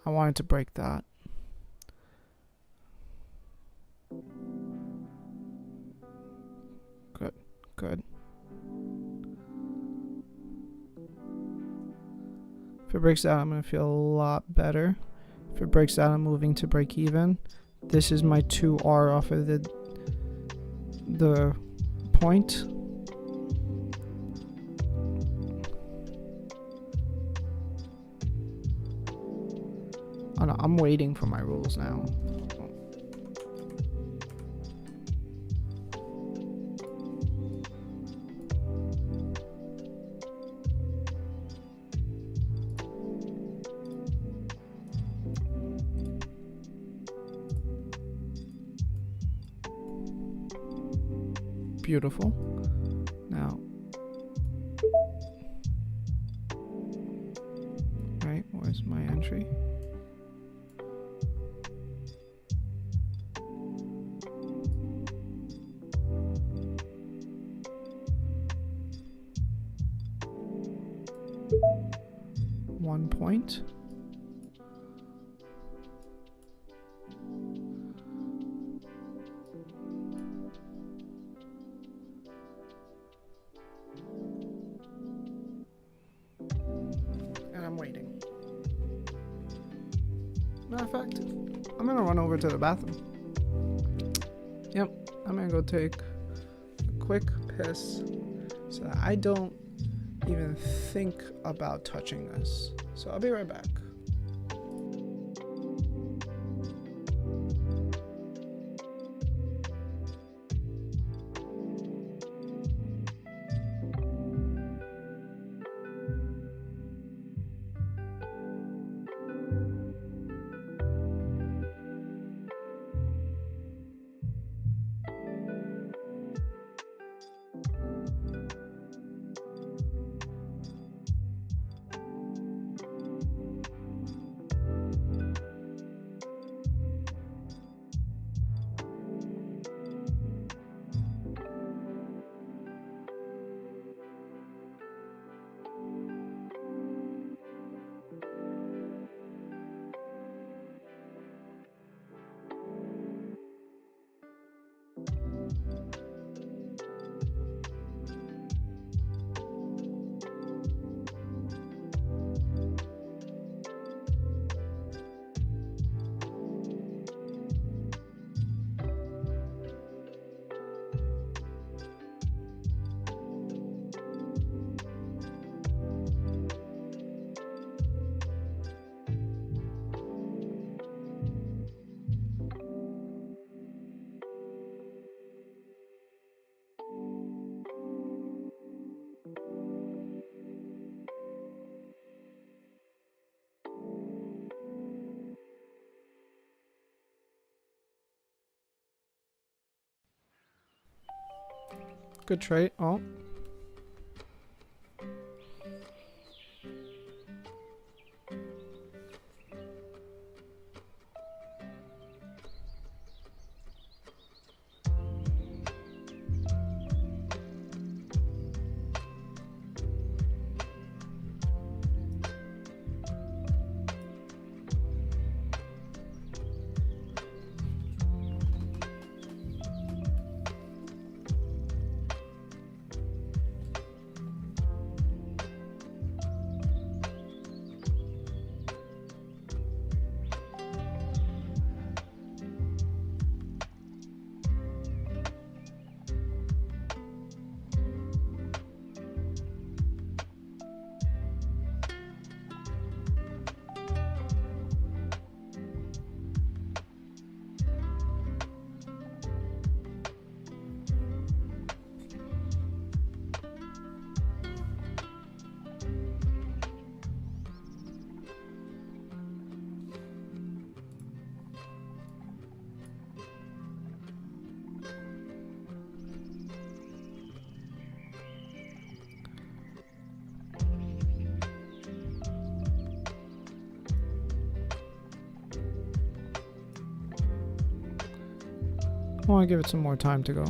I wanted to break that. Good. If it breaks out, I'm going to feel a lot better. If it breaks out, I'm moving to break even. This is my 2R off of the point. Oh no, I'm waiting for my rules now. Beautiful. Now, right, where's my entry? 1 point. And I'm waiting. Matter of fact, I'm gonna run over to the bathroom. Yep, I'm gonna go take a quick piss so that I don't even think about touching this. So I'll be right back. Good trade. Oh. I want to give it some more time to go.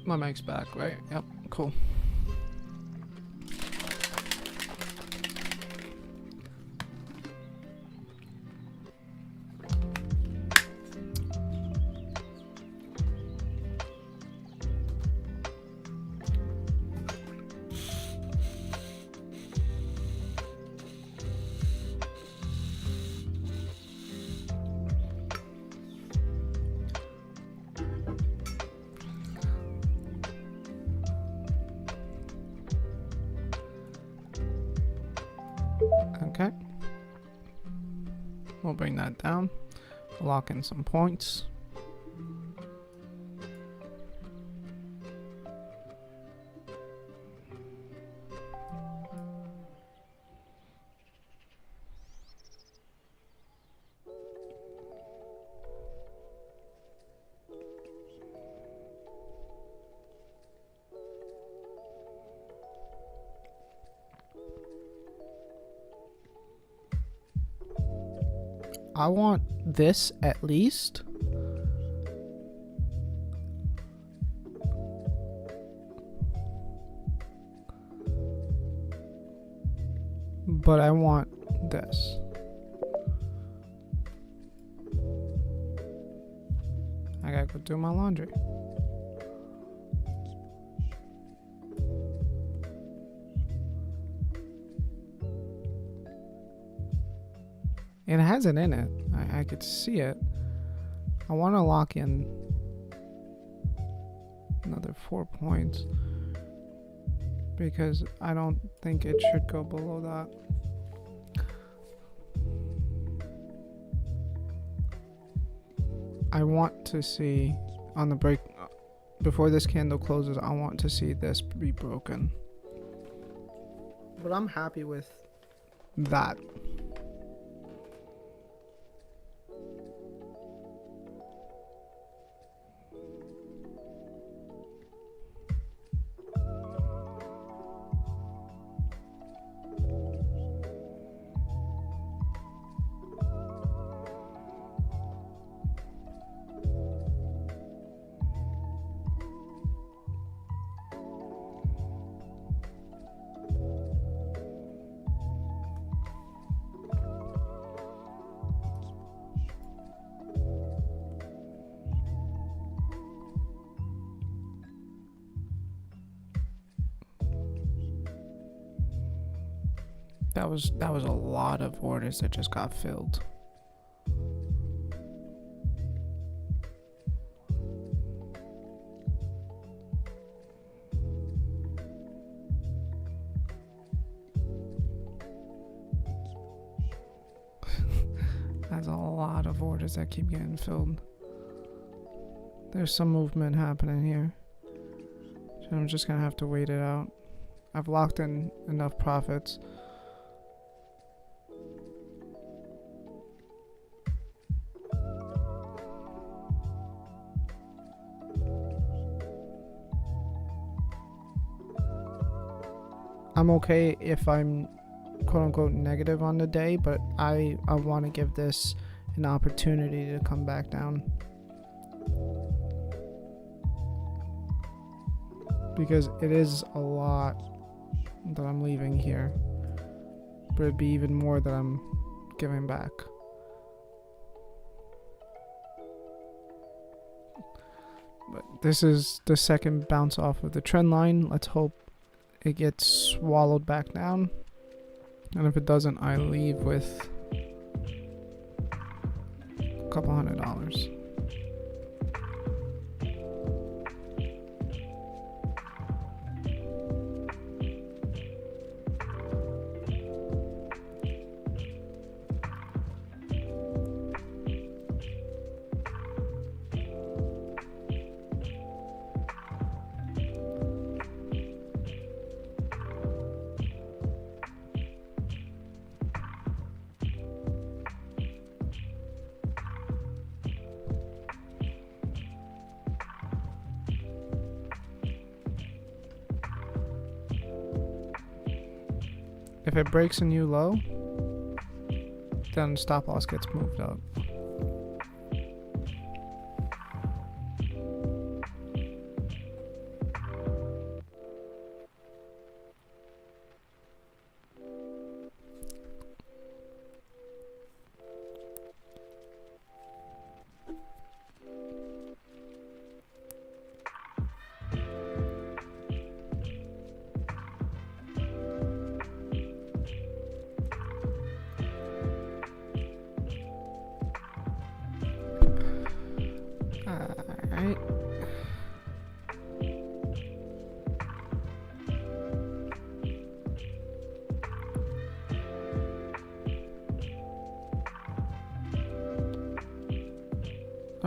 My mic's back, right? Yep, cool. Okay. We'll bring that down. Lock in some points. I want this at least. But I want this. I gotta go do my laundry. It has it in it. I could see it. I want to lock in another 4 points because I don't think it should go below that. I want to see on the break before this candle closes, I want to see this be broken. But I'm happy with that. That was a lot of orders that just got filled. That's a lot of orders that keep getting filled. There's some movement happening here. So I'm just gonna have to wait it out. I've locked in enough profits. I'm okay if I'm quote unquote negative on the day, but I want to give this an opportunity to come back down. Because it is a lot that I'm leaving here, but it'd be even more that I'm giving back. But this is the second bounce off of the trend line. Let's hope it gets swallowed back down, and if it doesn't, I leave with a couple $100. If it breaks a new low, then stop loss gets moved up.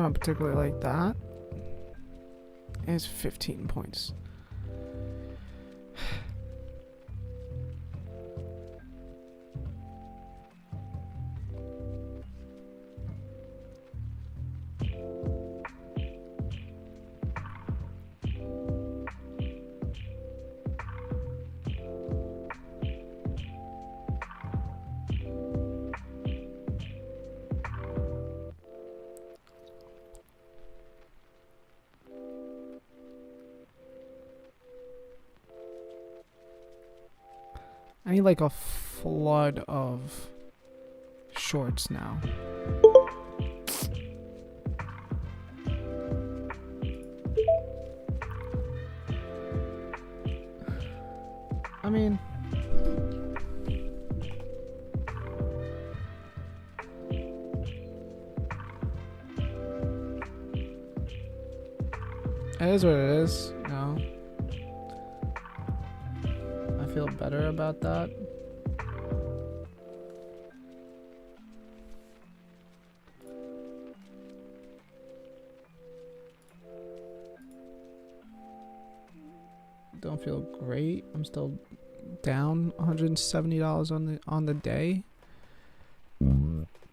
I don't particularly like that. It's 15 points. I need like a flood of shorts now. I mean, it is what it is, you know. I feel better about that. Don't feel great. I'm still down $170 on the day.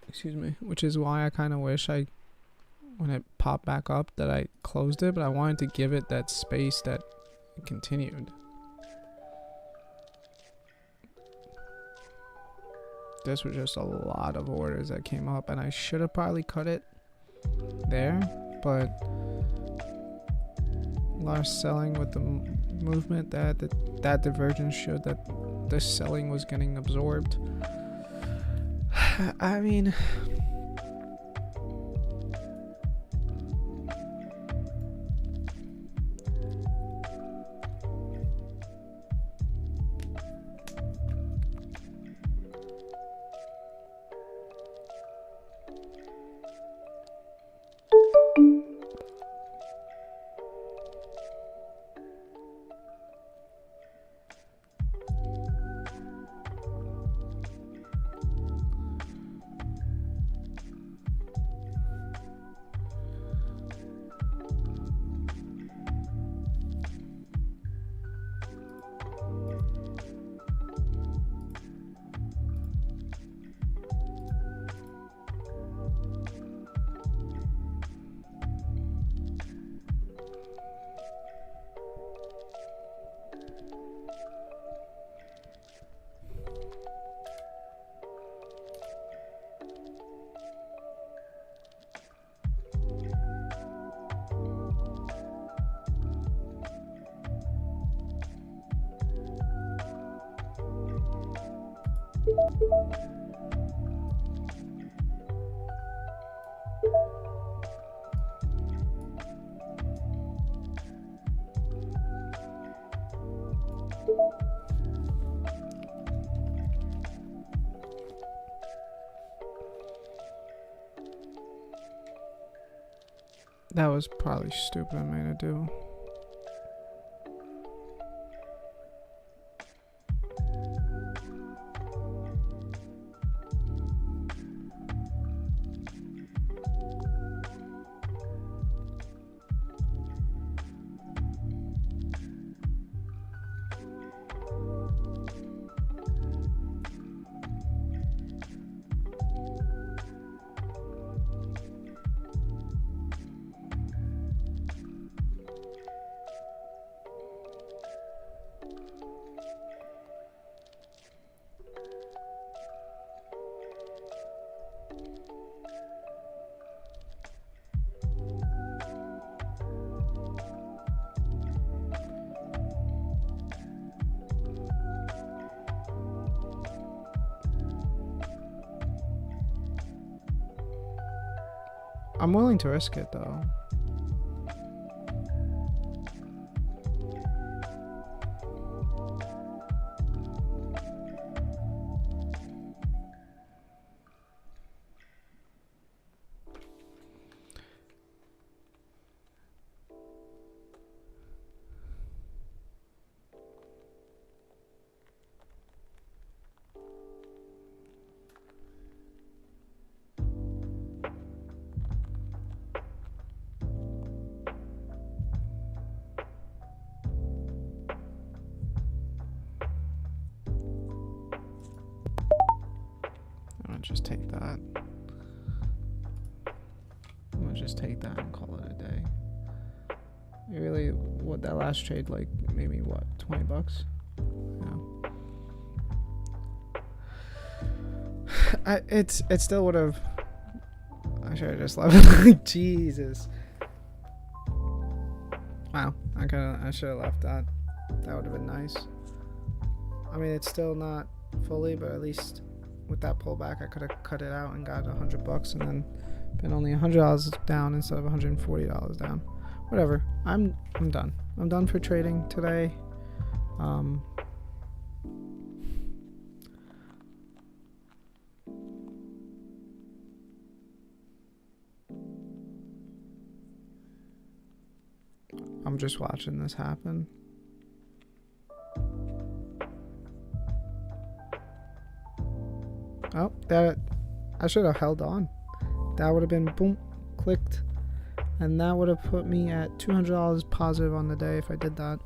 Excuse me. Which is why I kind of wish when it popped back up, that I closed it, but I wanted to give it that space that it continued. This was just a lot of orders that came up, and I should have probably cut it there, but last selling with the movement, that divergence showed that this selling was getting absorbed. I mean, that was probably stupid of me to do. I'm willing to risk it though. just take that. I'm gonna just take that and call it a day. You really, what, that last trade, like, maybe what, 20 bucks? Yeah. It still would have. I should have just left it. Jesus. Wow. I should have left that. That would have been nice. I mean, it's still not fully, but at least with that pullback, I could have cut it out and got $100 and then been only $100 down instead of $140 down. Whatever. I'm done. I'm done for trading today. I'm just watching this happen. Oh, that I should have held on. That would have been boom, clicked, and that would have put me at $200 positive on the day if I did that.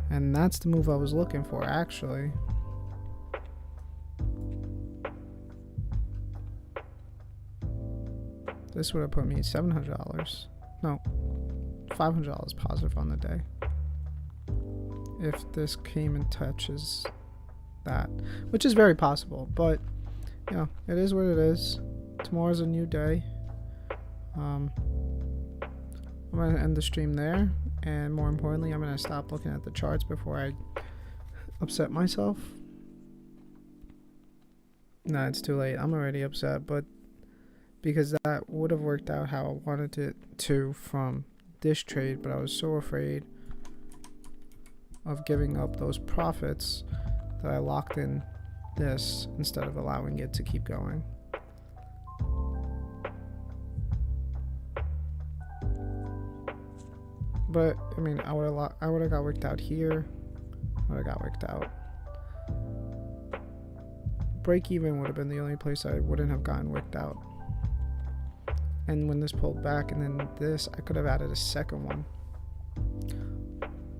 And that's the move I was looking for, actually. This would have put me at $700. No, $500 positive on the day. If this came and touches that, which is very possible, but you know, it is what it is. Tomorrow's a new day. I'm gonna end the stream there, and more importantly, I'm gonna stop looking at the charts before I upset myself. Nah, it's too late. I'm already upset, but because that would have worked out how I wanted it to from this trade, but I was so afraid of giving up those profits that I locked in this instead of allowing it to keep going. But I mean, I would have got worked out here. I would have got worked out. Break even would have been the only place I wouldn't have gotten worked out. And when this pulled back and then this, I could have added a second one,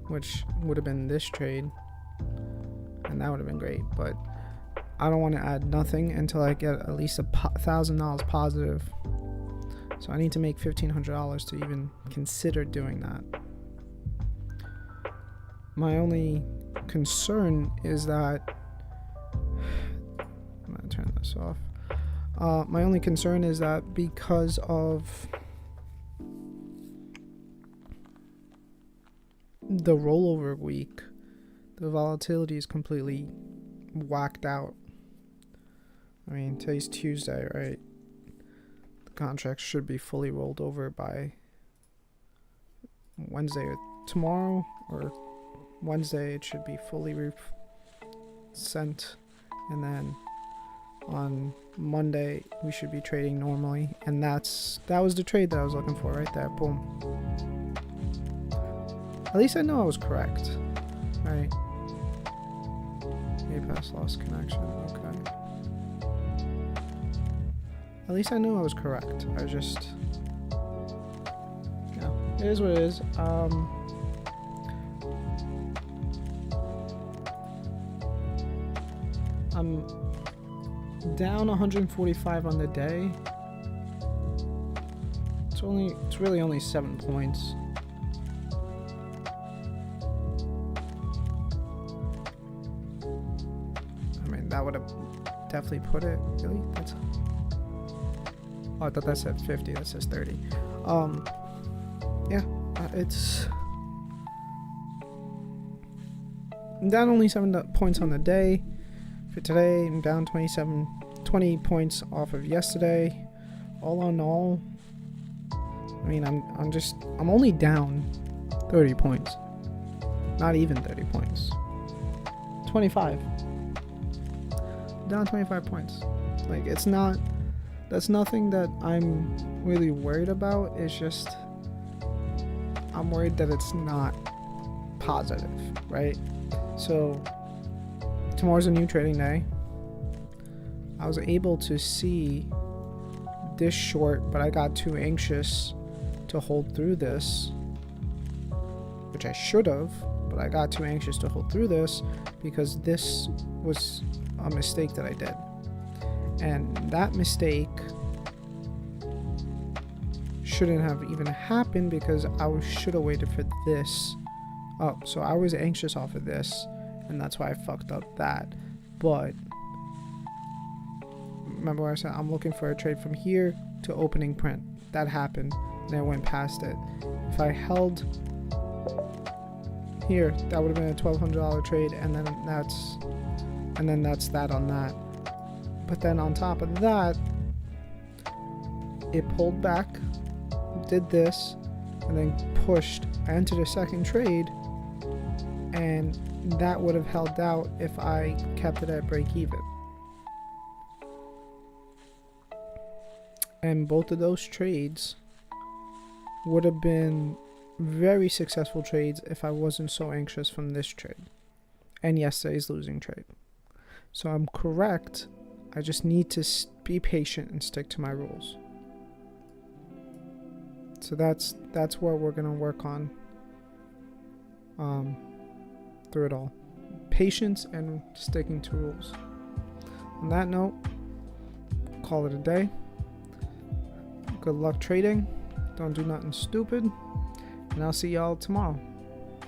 which would have been this trade, and that would have been great. But I don't want to add nothing until I get at least $1,000 positive. So I need to make $1,500 to even consider doing that. My only concern is that I'm gonna turn this off. My only concern is that because of the rollover week, the volatility is completely whacked out. I mean, today's Tuesday, right? The contract should be fully rolled over by Wednesday or tomorrow, or Wednesday it should be fully sent, and then on Monday we should be trading normally, and that was the trade that I was looking for right there. Boom. At least I know I was correct. Right. A-pass lost connection. Okay. At least I knew I was correct. I just, yeah, it is what it is. I'm down 145 on the day. It's really only 7 points. I mean, that would have definitely put it. Really? That's. Oh, I thought that said 50. That says 30. Yeah, it's. I'm down only 7 points on the day. For today, I'm down 20 points off of yesterday. All in all, I mean, I'm only down 30 points. Not even 30 points. 25. Down 25 points. Like, that's nothing that I'm really worried about. It's just, I'm worried that it's not positive, right? So, tomorrow's a new trading day. I was able to see this short, but I got too anxious to hold through this. which I should have, but I got too anxious to hold through this because this was a mistake that I did. And that mistake shouldn't have even happened because I should have waited for this. Oh, so I was anxious off of this, and that's why I fucked up that. But remember what I said, I'm looking for a trade from here to opening print. That happened, and I went past it. If I held here, that would have been a $1,200 trade, and then that's that on that. But then on top of that, it pulled back, did this, and then pushed. I entered a second trade, and that would have held out if I kept it at break even. And both of those trades would have been very successful trades if I wasn't so anxious from this trade and yesterday's losing trade. So I'm correct. I just need to be patient and stick to my rules. So that's what we're gonna work on through it all. Patience and sticking to rules. On that note, call it a day. Good luck trading. Don't do nothing stupid. And I'll see y'all tomorrow.